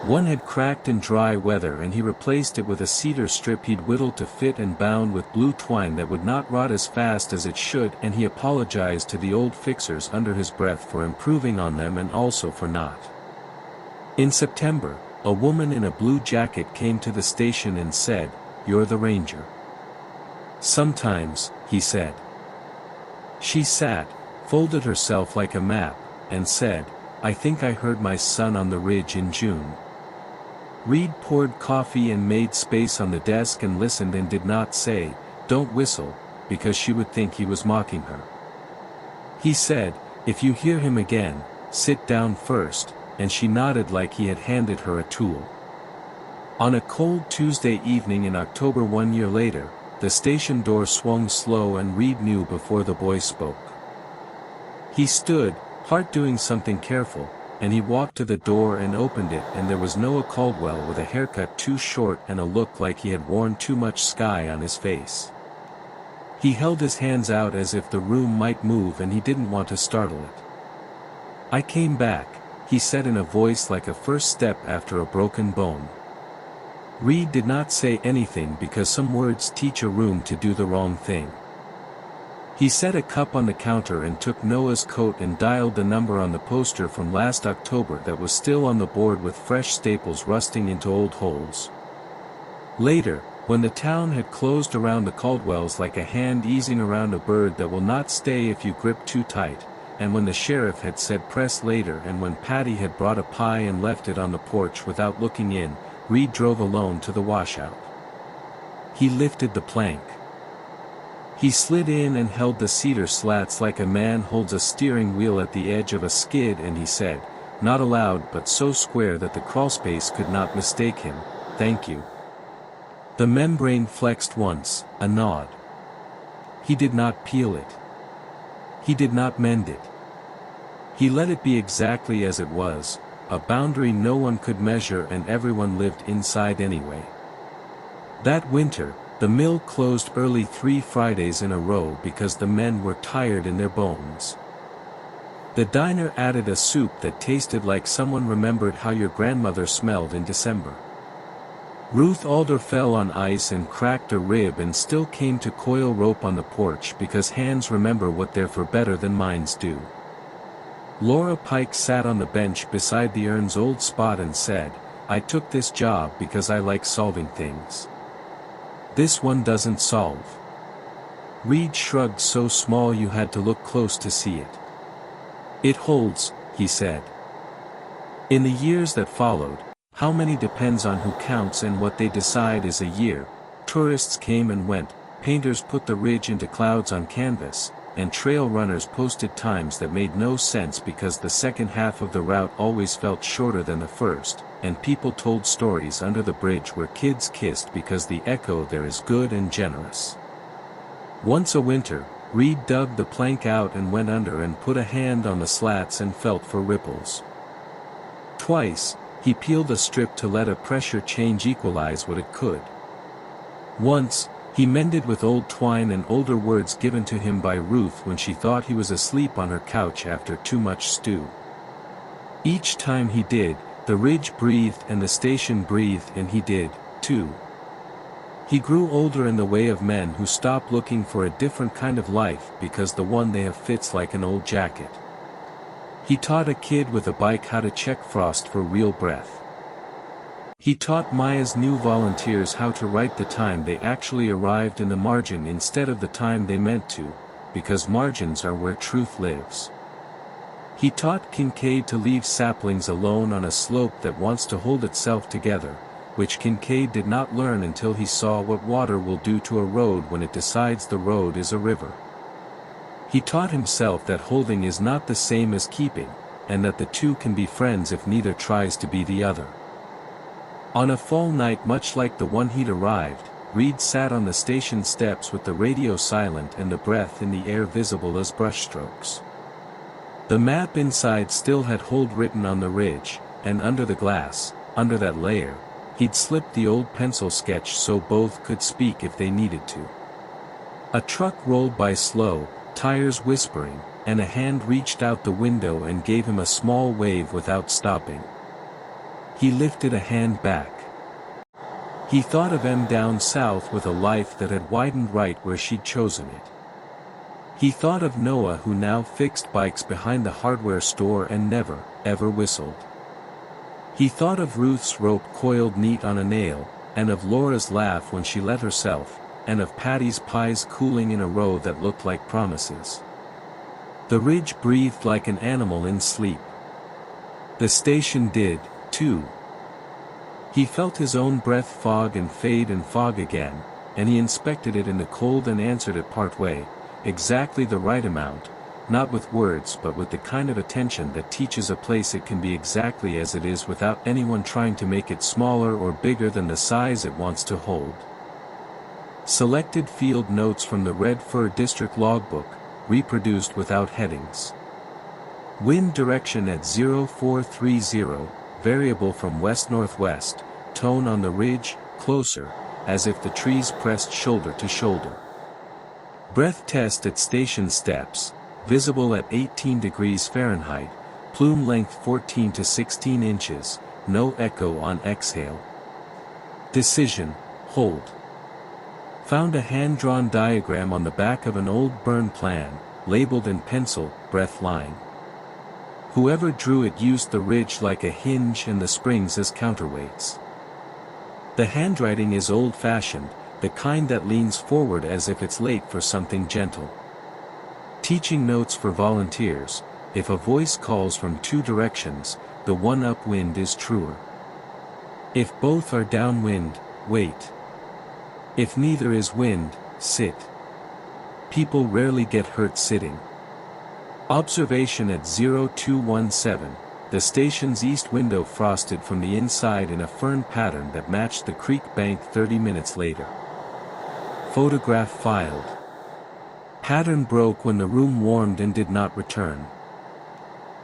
One had cracked in dry weather and he replaced it with a cedar strip he'd whittled to fit and bound with blue twine that would not rot as fast as it should, and he apologized to the old fixers under his breath for improving on them and also for not. In September, a woman in a blue jacket came to the station and said, "You're the ranger." "Sometimes," he said. She sat, folded herself like a map, and said, "I think I heard my son on the ridge in June." Reed poured coffee and made space on the desk and listened and did not say, "Don't whistle," because she would think he was mocking her. He said, "If you hear him again, sit down first," and she nodded like he had handed her a tool. On a cold Tuesday evening in October 1 year later, the station door swung slow and Reed knew before the boy spoke. He stood, heart doing something careful, and he walked to the door and opened it, and there was Noah Caldwell with a haircut too short and a look like he had worn too much sky on his face. He held his hands out as if the room might move and he didn't want to startle it. "I came back," he said in a voice like a first step after a broken bone. Reed did not say anything because some words teach a room to do the wrong thing. He set a cup on the counter and took Noah's coat and dialed the number on the poster from last October that was still on the board with fresh staples rusting into old holes. Later, when the town had closed around the Caldwells like a hand easing around a bird that will not stay if you grip too tight, and when the sheriff had said press later, and when Patty had brought a pie and left it on the porch without looking in, Reed drove alone to the washout. He lifted the plank. He slid in and held the cedar slats like a man holds a steering wheel at the edge of a skid, and he said, not aloud but so square that the crawlspace could not mistake him, "Thank you." The membrane flexed once, a nod. He did not peel it. He did not mend it. He let it be exactly as it was, a boundary no one could measure and everyone lived inside anyway. That winter, the mill closed early 3 Fridays in a row because the men were tired in their bones. The diner added a soup that tasted like someone remembered how your grandmother smelled in December. Ruth Alder fell on ice and cracked a rib and still came to coil rope on the porch because hands remember what they're for better than minds do. Laura Pike sat on the bench beside the urn's old spot and said, "I took this job because I like solving things. This one doesn't solve." Reed shrugged so small you had to look close to see it. "It holds," he said. In the years that followed, how many depends on who counts and what they decide is a year. Tourists came and went, painters put the ridge into clouds on canvas, and trail runners posted times that made no sense because the second half of the route always felt shorter than the first, and people told stories under the bridge where kids kissed because the echo there is good and generous. Once a winter, Reed dug the plank out and went under and put a hand on the slats and felt for ripples. Twice, he peeled a strip to let a pressure change equalize what it could. Once, he mended with old twine and older words given to him by Ruth when she thought he was asleep on her couch after too much stew. Each time he did, the ridge breathed and the station breathed, and he did, too. He grew older in the way of men who stop looking for a different kind of life because the one they have fits like an old jacket. He taught a kid with a bike how to check frost for real breath. He taught Maya's new volunteers how to write the time they actually arrived in the margin instead of the time they meant to, because margins are where truth lives. He taught Kincaid to leave saplings alone on a slope that wants to hold itself together, which Kincaid did not learn until he saw what water will do to a road when it decides the road is a river. He taught himself that holding is not the same as keeping, and that the two can be friends if neither tries to be the other. On a fall night much like the one he'd arrived, Reed sat on the station steps with the radio silent and the breath in the air visible as brushstrokes. The map inside still had hold written on the ridge, and under the glass, under that layer, he'd slipped the old pencil sketch so both could speak if they needed to. A truck rolled by slow, tires whispering, and a hand reached out the window and gave him a small wave without stopping. He lifted a hand back. He thought of M down south with a life that had widened right where she'd chosen it. He thought of Noah who now fixed bikes behind the hardware store and never, ever whistled. He thought of Ruth's rope coiled neat on a nail, and of Laura's laugh when she let herself, and of Patty's pies cooling in a row that looked like promises. The ridge breathed like an animal in sleep. The station did, too. He felt his own breath fog and fade and fog again, and he inspected it in the cold and answered it part way, exactly the right amount, not with words but with the kind of attention that teaches a place it can be exactly as it is without anyone trying to make it smaller or bigger than the size it wants to hold. Selected field notes from the Red Fur District logbook, reproduced without headings. Wind direction at 0430, variable from west-northwest, tone on the ridge, closer, as if the trees pressed shoulder to shoulder. Breath test at station steps, visible at 18 degrees Fahrenheit, plume length 14 to 16 inches, no echo on exhale. Decision, hold. Found a hand-drawn diagram on the back of an old burn plan, labeled in pencil, breath line. Whoever drew it used the ridge like a hinge and the springs as counterweights. The handwriting is old-fashioned, the kind that leans forward as if it's late for something gentle. Teaching notes for volunteers: if a voice calls from two directions, the one upwind is truer. If both are downwind, wait. If neither is wind, sit. People rarely get hurt sitting. Observation at 0217, the station's east window frosted from the inside in a fern pattern that matched the creek bank 30 minutes later. Photograph filed. Pattern broke when the room warmed and did not return.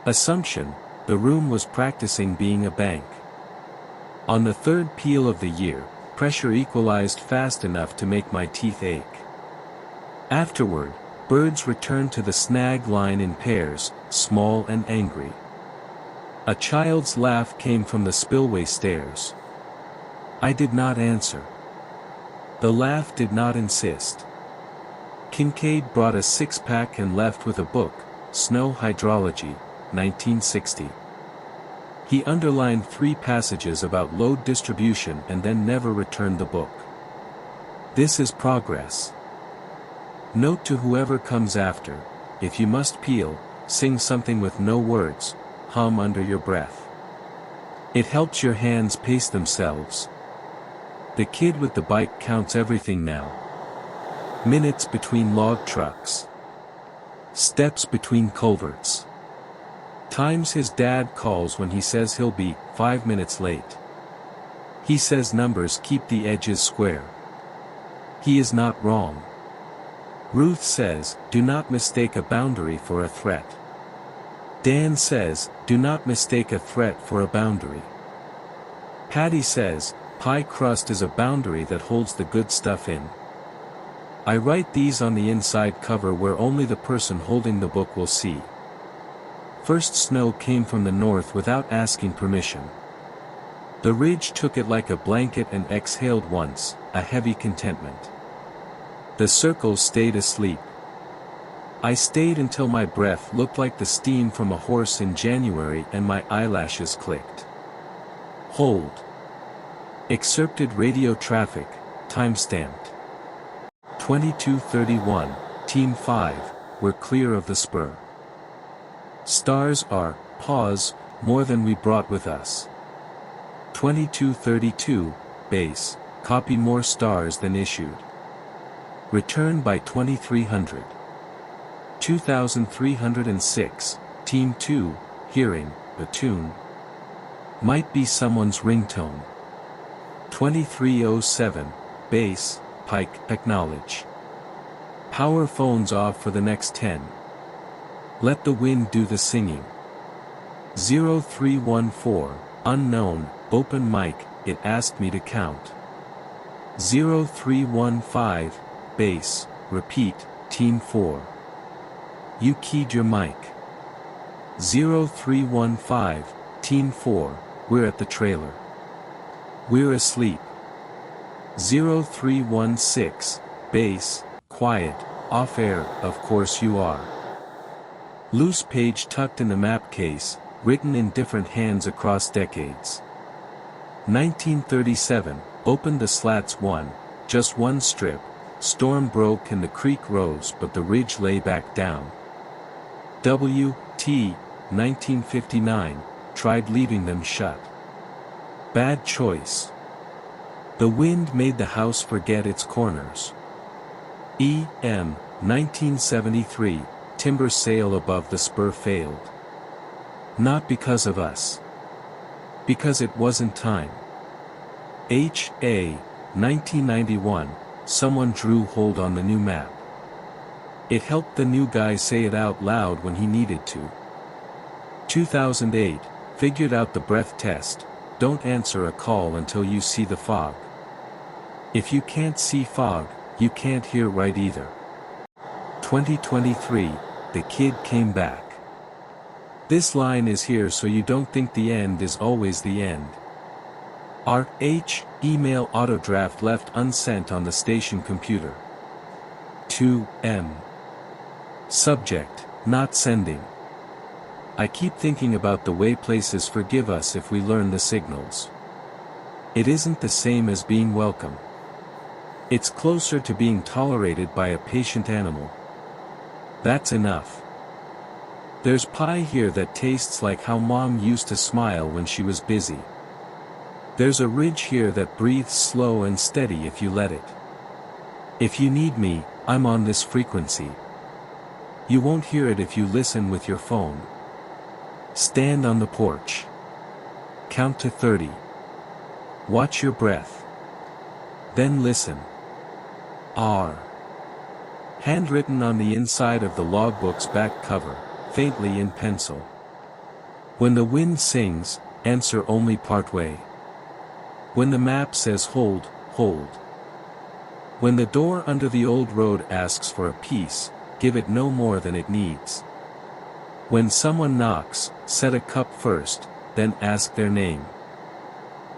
Assumption: the room was practicing being a bank. On the third peel of the year, pressure equalized fast enough to make my teeth ache. Afterward, birds returned to the snag line in pairs, small and angry. A child's laugh came from the spillway stairs. I did not answer. The laugh did not insist. Kincaid brought a six-pack and left with a book, Snow Hydrology, 1960. He underlined 3 passages about load distribution and then never returned the book. This is progress. Note to whoever comes after: if you must peel, sing something with no words, hum under your breath. It helps your hands pace themselves. The kid with the bike counts everything now. Minutes between log trucks. Steps between culverts. Times his dad calls when he says he'll be 5 minutes late. He says numbers keep the edges square. He is not wrong. Ruth says, do not mistake a boundary for a threat. Dan says, do not mistake a threat for a boundary. Patty says, pie crust is a boundary that holds the good stuff in. I write these on the inside cover where only the person holding the book will see. First snow came from the north without asking permission. The ridge took it like a blanket and exhaled once, a heavy contentment. The circles stayed asleep. I stayed until my breath looked like the steam from a horse in January and my eyelashes clicked. Hold. Excerpted radio traffic, timestamped. 22:31, Team 5, we're clear of the spur. Stars are, pause, more than we brought with us. 22:32, base, copy more stars than issued. Return by 2300. 2306, Team 2, hearing, the tune. Might be someone's ringtone. 2307, base, Pike, acknowledge. Power phones off for the next 10. Let the wind do the singing. 0314, unknown, open mic, it asked me to count. 0315, bass, repeat, Team 4. You keyed your mic. 0315, Team 4, we're at the trailer. We're asleep. 0316, Bass, quiet, off air, of course you are. Loose page tucked in the map case, written in different hands across decades. 1937, opened the slats one, just one strip, storm broke and the creek rose but the ridge lay back down. W.T., 1959, tried leaving them shut. Bad choice. The wind made the house forget its corners. E.M., 1973, timber sail above the spur failed. Not because of us. Because it wasn't time. H.A., 1991, someone drew hold on the new map. It helped the new guy say it out loud when he needed to. 2008, figured out the breath test, don't answer a call until you see the fog. If you can't see fog, you can't hear right either. 2023, the kid came back. This line is here so you don't think the end is always the end. R.H. email autodraft left unsent on the station computer. 2M. Subject, not sending. I keep thinking about the way places forgive us if we learn the signals. It isn't the same as being welcome. It's closer to being tolerated by a patient animal. That's enough. There's pie here that tastes like how Mom used to smile when she was busy. There's a ridge here that breathes slow and steady if you let it. If you need me, I'm on this frequency. You won't hear it if you listen with your phone. Stand on the porch. Count to 30. Watch your breath. Then listen. R. Handwritten on the inside of the logbook's back cover, faintly in pencil. When the wind sings, answer only partway. When the map says hold, hold. When the door under the old road asks for a piece, give it no more than it needs. When someone knocks, set a cup first, then ask their name.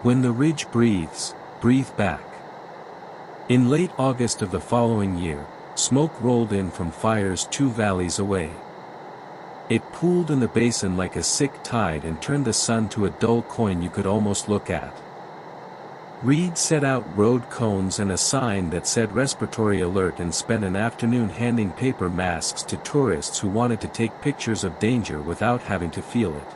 When the ridge breathes, breathe back. In late August of the following year, smoke rolled in from fires 2 valleys away. It pooled in the basin like a sick tide and turned the sun to a dull coin you could almost look at. Reed set out road cones and a sign that said respiratory alert and spent an afternoon handing paper masks to tourists who wanted to take pictures of danger without having to feel it.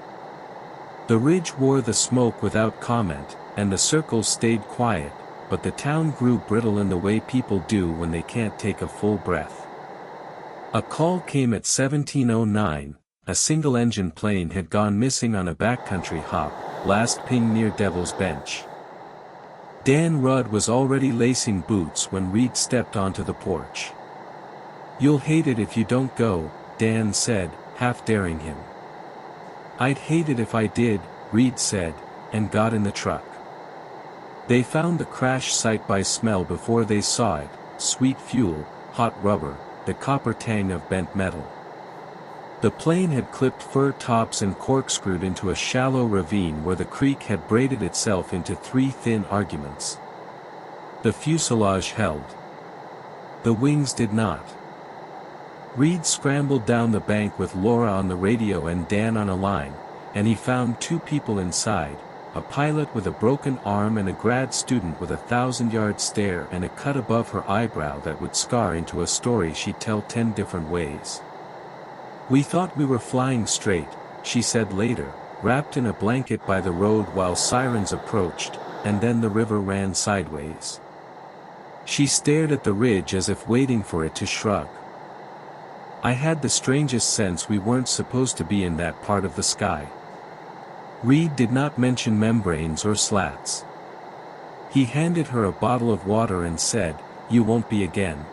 The ridge wore the smoke without comment, and the circles stayed quiet, but the town grew brittle in the way people do when they can't take a full breath. A call came at 17:09, a single-engine plane had gone missing on a backcountry hop, last ping near Devil's Bench. Dan Rudd was already lacing boots when Reed stepped onto the porch. "You'll hate it if you don't go," Dan said, half daring him. "I'd hate it if I did," Reed said, and got in the truck. They found the crash site by smell before they saw it: sweet fuel, hot rubber, the copper tang of bent metal. The plane had clipped fir tops and corkscrewed into a shallow ravine where the creek had braided itself into 3 thin arguments. The fuselage held. The wings did not. Reed scrambled down the bank with Laura on the radio and Dan on a line, and he found 2 people inside, a pilot with a broken arm and a grad student with a 1,000-yard stare and a cut above her eyebrow that would scar into a story she'd tell 10 different ways. "We thought we were flying straight," she said later, wrapped in a blanket by the road while sirens approached, and then the river ran sideways. She stared at the ridge as if waiting for it to shrug. "I had the strangest sense we weren't supposed to be in that part of the sky." Reed did not mention membranes or slats. He handed her a bottle of water and said, "You won't be again."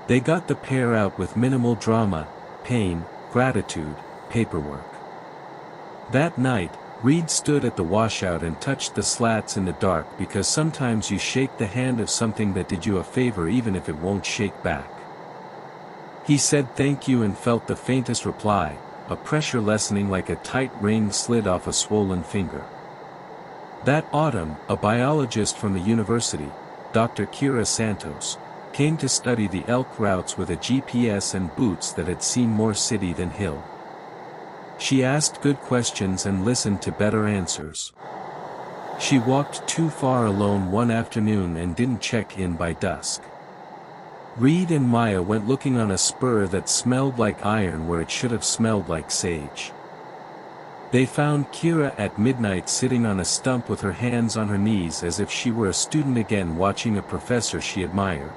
They got the pair out with minimal drama, pain, gratitude, paperwork. That night, Reed stood at the washout and touched the slats in the dark because sometimes you shake the hand of something that did you a favor even if it won't shake back. He said thank you and felt the faintest reply, a pressure lessening like a tight ring slid off a swollen finger. That autumn, a biologist from the university, Dr. Kira Santos, came to study the elk routes with a GPS and boots that had seen more city than hill. She asked good questions and listened to better answers. She walked too far alone one afternoon and didn't check in by dusk. Reed and Maya went looking on a spur that smelled like iron where it should have smelled like sage. They found Kira at midnight sitting on a stump with her hands on her knees as if she were a student again watching a professor she admired.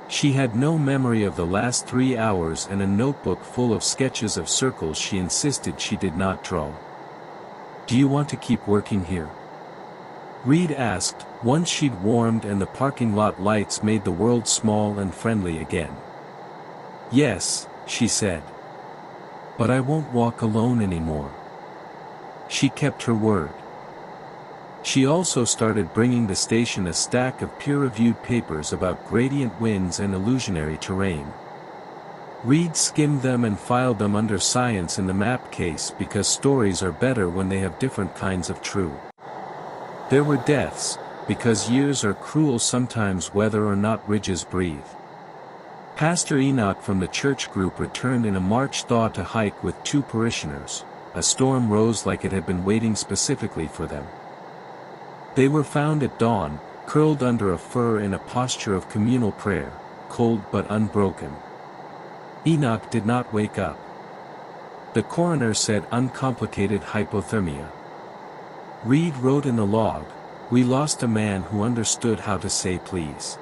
She had no memory of the last 3 hours and a notebook full of sketches of circles she insisted she did not draw. "Do you want to keep working here?" Reed asked, once she'd warmed and the parking lot lights made the world small and friendly again. "Yes," she said. "But I won't walk alone anymore." She kept her word. She also started bringing the station a stack of peer-reviewed papers about gradient winds and illusionary terrain. Reed skimmed them and filed them under science in the map case because stories are better when they have different kinds of true. There were deaths, because years are cruel sometimes whether or not ridges breathe. Pastor Enoch from the church group returned in a March thaw to hike with 2 parishioners. A storm rose like it had been waiting specifically for them. They were found at dawn, curled under a fir in a posture of communal prayer, cold but unbroken. Enoch did not wake up. The coroner said uncomplicated hypothermia. Reed wrote in the log, "We lost a man who understood how to say please."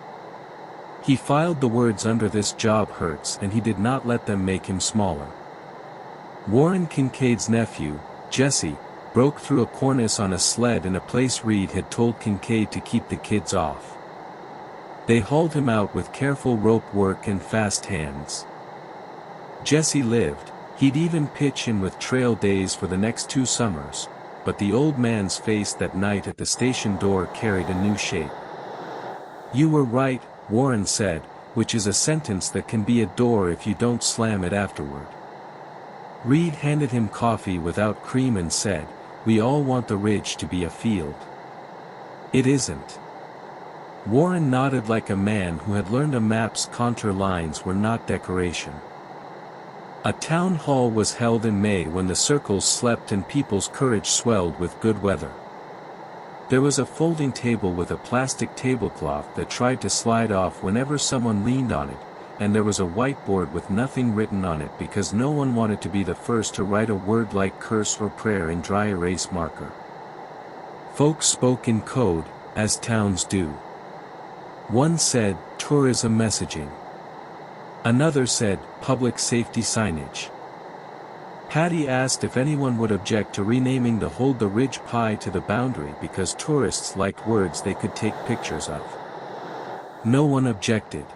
He filed the words under "this job hurts" and he did not let them make him smaller. Warren Kincaid's nephew, Jesse, broke through a cornice on a sled in a place Reed had told Kincaid to keep the kids off. They hauled him out with careful rope work and fast hands. Jesse lived. He'd even pitch in with trail days for the next 2 summers, but the old man's face that night at the station door carried a new shape. "You were right," Warren said, which is a sentence that can be a door if you don't slam it afterward. Reed handed him coffee without cream and said, "We all want the ridge to be a field. It isn't." Warren nodded like a man who had learned a map's contour lines were not decoration. A town hall was held in May when the circles slept and people's courage swelled with good weather. There was a folding table with a plastic tablecloth that tried to slide off whenever someone leaned on it, and there was a whiteboard with nothing written on it because no one wanted to be the first to write a word like curse or prayer in dry erase marker. Folks spoke in code, as towns do. One said, tourism messaging. Another said, public safety signage. Patty asked if anyone would object to renaming the Hold the Ridge Pie to the Boundary because tourists liked words they could take pictures of. No one objected.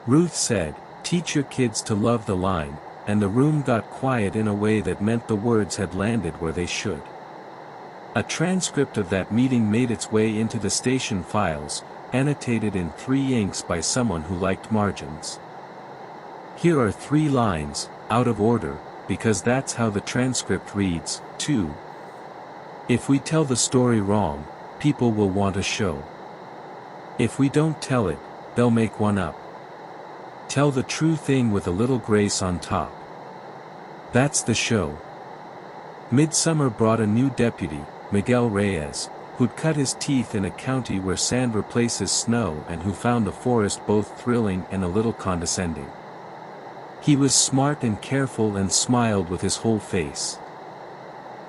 Ruth said, teach your kids to love the line, and the room got quiet in a way that meant the words had landed where they should. A transcript of that meeting made its way into the station files, annotated in 3 inks by someone who liked margins. Here are 3 lines, out of order, because that's how the transcript reads, too. If we tell the story wrong, people will want a show. If we don't tell it, they'll make one up. Tell the true thing with a little grace on top. That's the show. Midsummer brought a new deputy, Miguel Reyes, who'd cut his teeth in a county where sand replaces snow and who found the forest both thrilling and a little condescending. He was smart and careful and smiled with his whole face.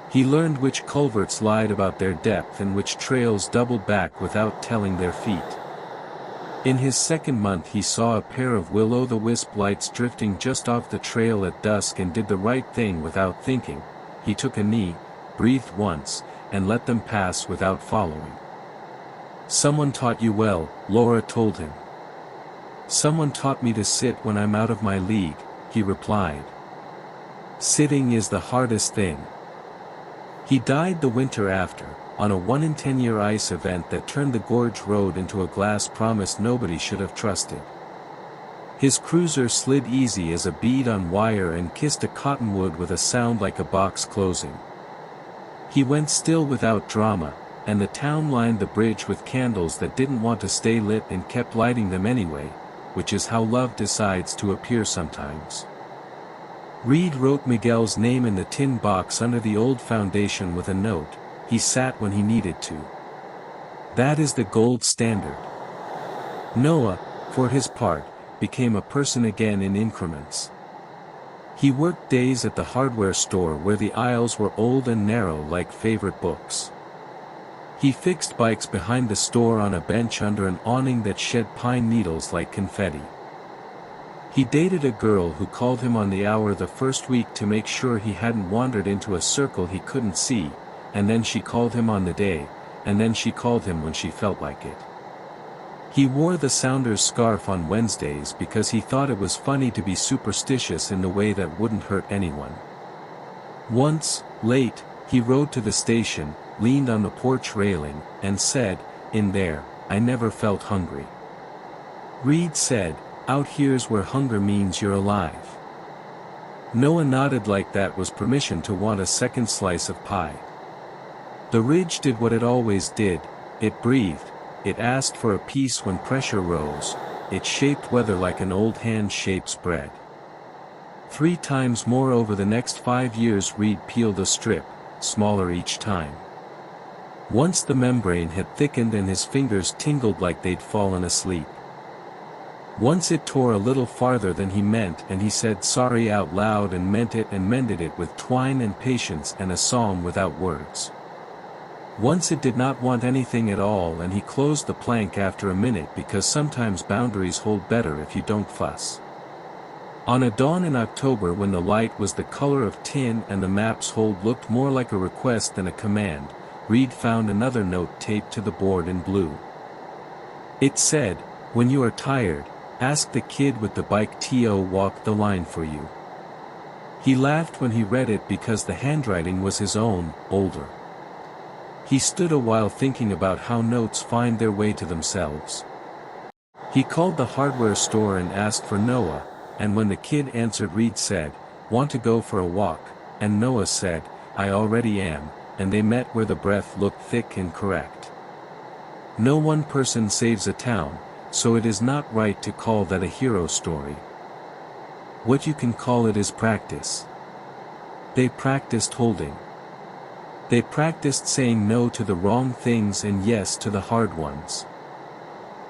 He learned which culverts lied about their depth and which trails doubled back without telling their feet. In his 2nd month he saw a pair of will-o'-the-wisp lights drifting just off the trail at dusk and did the right thing without thinking. He took a knee, breathed once, and let them pass without following. Someone taught you well, Laura told him. Someone taught me to sit when I'm out of my league, he replied. Sitting is the hardest thing. He died the winter after, on a 1-in-10-year ice event that turned the gorge road into a glass promise nobody should have trusted. His cruiser slid easy as a bead on wire and kissed a cottonwood with a sound like a box closing. He went still without drama, and the town lined the bridge with candles that didn't want to stay lit and kept lighting them anyway, which is how love decides to appear sometimes. Reed wrote Miguel's name in the tin box under the old foundation with a note. He sat when he needed to. That is the gold standard. Noah, for his part, became a person again in increments. He worked days at the hardware store where the aisles were old and narrow like favorite books. He fixed bikes behind the store on a bench under an awning that shed pine needles like confetti. He dated a girl who called him on the hour the first week to make sure he hadn't wandered into a circle he couldn't see, and then she called him on the day, and then she called him when she felt like it. He wore the Sounders scarf on Wednesdays because he thought it was funny to be superstitious in the way that wouldn't hurt anyone. Once, late, he rode to the station, leaned on the porch railing, and said, "In there, I never felt hungry." Reed said, "Out here's where hunger means you're alive." Noah nodded like that was permission to want a second slice of pie. The ridge did what it always did, it breathed, it asked for a piece when pressure rose, it shaped weather like an old hand shapes bread. 3 times more over the next 5 years Reed peeled a strip, smaller each time. Once the membrane had thickened and his fingers tingled like they'd fallen asleep. Once it tore a little farther than he meant and he said sorry out loud and meant it and mended it with twine and patience and a psalm without words. Once it did not want anything at all and he closed the plank after a minute because sometimes boundaries hold better if you don't fuss. On a dawn in October when the light was the color of tin and the map's hold looked more like a request than a command, Reed found another note taped to the board in blue. It said, "When you are tired, ask the kid with the bike to walk the line for you." He laughed when he read it because the handwriting was his own, older. He stood a while thinking about how notes find their way to themselves. He called the hardware store and asked for Noah, and when the kid answered Reed said, "Want to go for a walk?" and Noah said, "I already am," and they met where the breath looked thick and correct. No one person saves a town, so it is not right to call that a hero story. What you can call it is practice. They practiced holding. They practiced saying no to the wrong things and yes to the hard ones.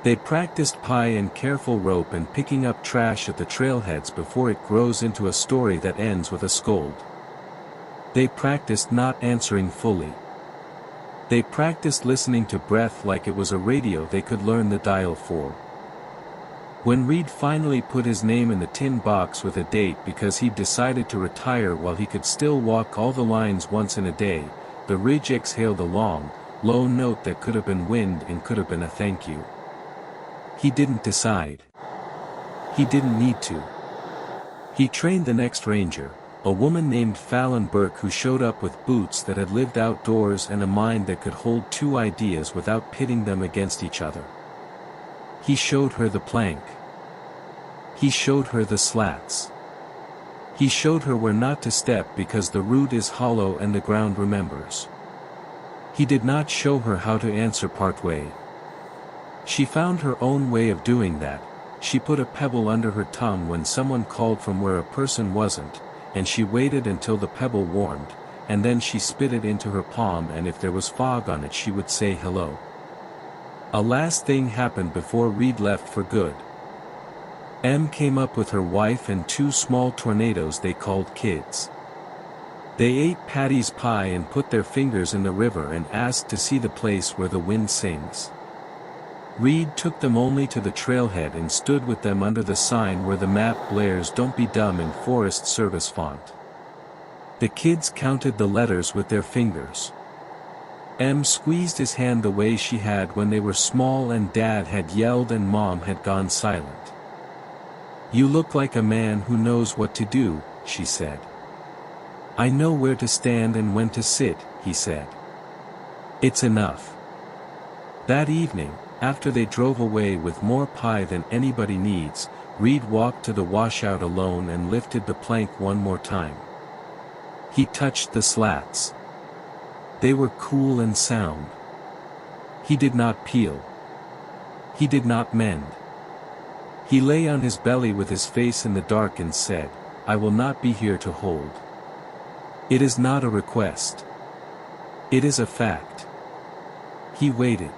They practiced pie and careful rope and picking up trash at the trailheads before it grows into a story that ends with a scold. They practiced not answering fully. They practiced listening to breath like it was a radio they could learn the dial for. When Reed finally put his name in the tin box with a date because he'd decided to retire while he could still walk all the lines once in a day, the ridge exhaled a long, low note that could have been wind and could have been a thank you. He didn't decide. He didn't need to. He trained the next ranger, a woman named Fallon Burke who showed up with boots that had lived outdoors and a mind that could hold 2 ideas without pitting them against each other. He showed her the plank. He showed her the slats. He showed her where not to step because the root is hollow and the ground remembers. He did not show her how to answer partway. She found her own way of doing that. She put a pebble under her tongue when someone called from where a person wasn't, and she waited until the pebble warmed, and then she spit it into her palm and if there was fog on it she would say hello. A last thing happened before Reed left for good. Em came up with her wife and 2 small tornadoes they called kids. They ate Patty's pie and put their fingers in the river and asked to see the place where the wind sings. Reed took them only to the trailhead and stood with them under the sign where the map blares "Don't be dumb" in Forest Service font. The kids counted the letters with their fingers. Em squeezed his hand the way she had when they were small and Dad had yelled and Mom had gone silent. "You look like a man who knows what to do," she said. "I know where to stand and when to sit," he said. "It's enough." That evening, after they drove away with more pie than anybody needs, Reed walked to the washout alone and lifted the plank one more time. He touched the slats. They were cool and sound. He did not peel. He did not mend. He lay on his belly with his face in the dark and said, "I will not be here to hold." It is not a request. It is a fact. He waited.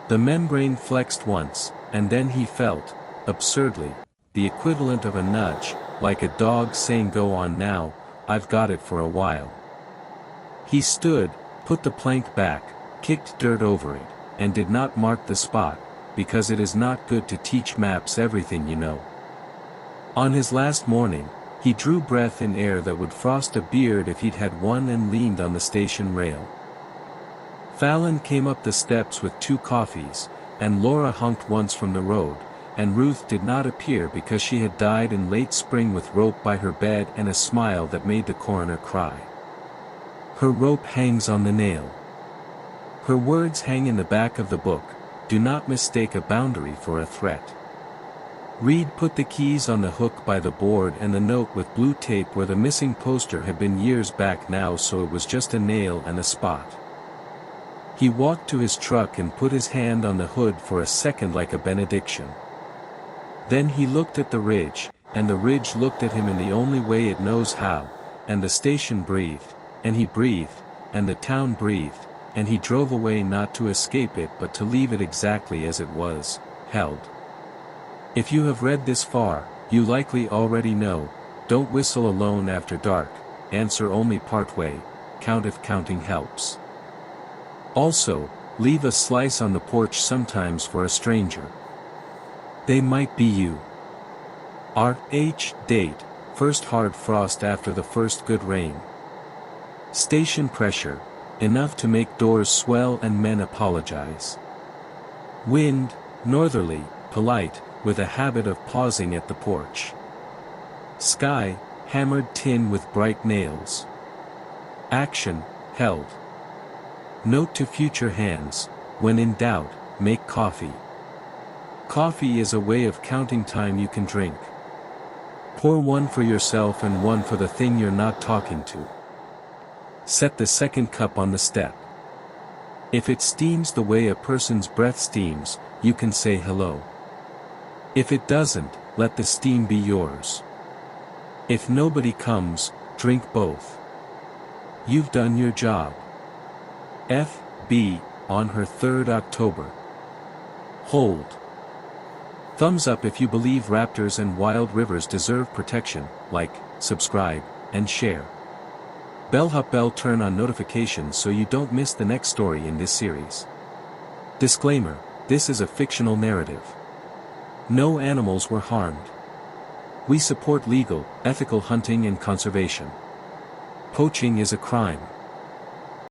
The membrane flexed once, and then he felt, absurdly, the equivalent of a nudge, like a dog saying "Go on now, I've got it for a while." He stood, put the plank back, kicked dirt over it, and did not mark the spot, because it is not good to teach maps everything you know. On his last morning, he drew breath in air that would frost a beard if he'd had one and leaned on the station rail. Fallon came up the steps with 2 coffees, and Laura honked once from the road, and Ruth did not appear because she had died in late spring with rope by her bed and a smile that made the coroner cry. Her rope hangs on the nail. Her words hang in the back of the book, "Do not mistake a boundary for a threat." Reed put the keys on the hook by the board and the note with blue tape where the missing poster had been years back now, so it was just a nail and a spot. He walked to his truck and put his hand on the hood for a second like a benediction. Then he looked at the ridge, and the ridge looked at him in the only way it knows how, and the station breathed, and he breathed, and the town breathed, and he drove away not to escape it but to leave it exactly as it was, held. If you have read this far, you likely already know, don't whistle alone after dark, answer only part way, count if counting helps. Also, leave a slice on the porch sometimes for a stranger. They might be you. R.H. Date, first hard frost after the first good rain. Station pressure, enough to make doors swell and men apologize. Wind, northerly, polite, with a habit of pausing at the porch. Sky, hammered tin with bright nails. Action, held. Note to future hands, when in doubt, make coffee. Coffee is a way of counting time you can drink. Pour one for yourself and one for the thing you're not talking to. Set the second cup on the step. If it steams the way a person's breath steams, you can say hello. If it doesn't, let the steam be yours. If nobody comes, drink both. You've done your job. F.B. on her 3rd October. Hold. Thumbs up if you believe raptors and wild rivers deserve protection, like, subscribe, and share. Bell turn on notifications so you don't miss the next story in this series. Disclaimer, this is a fictional narrative. No animals were harmed. We support legal, ethical hunting and conservation. Poaching is a crime.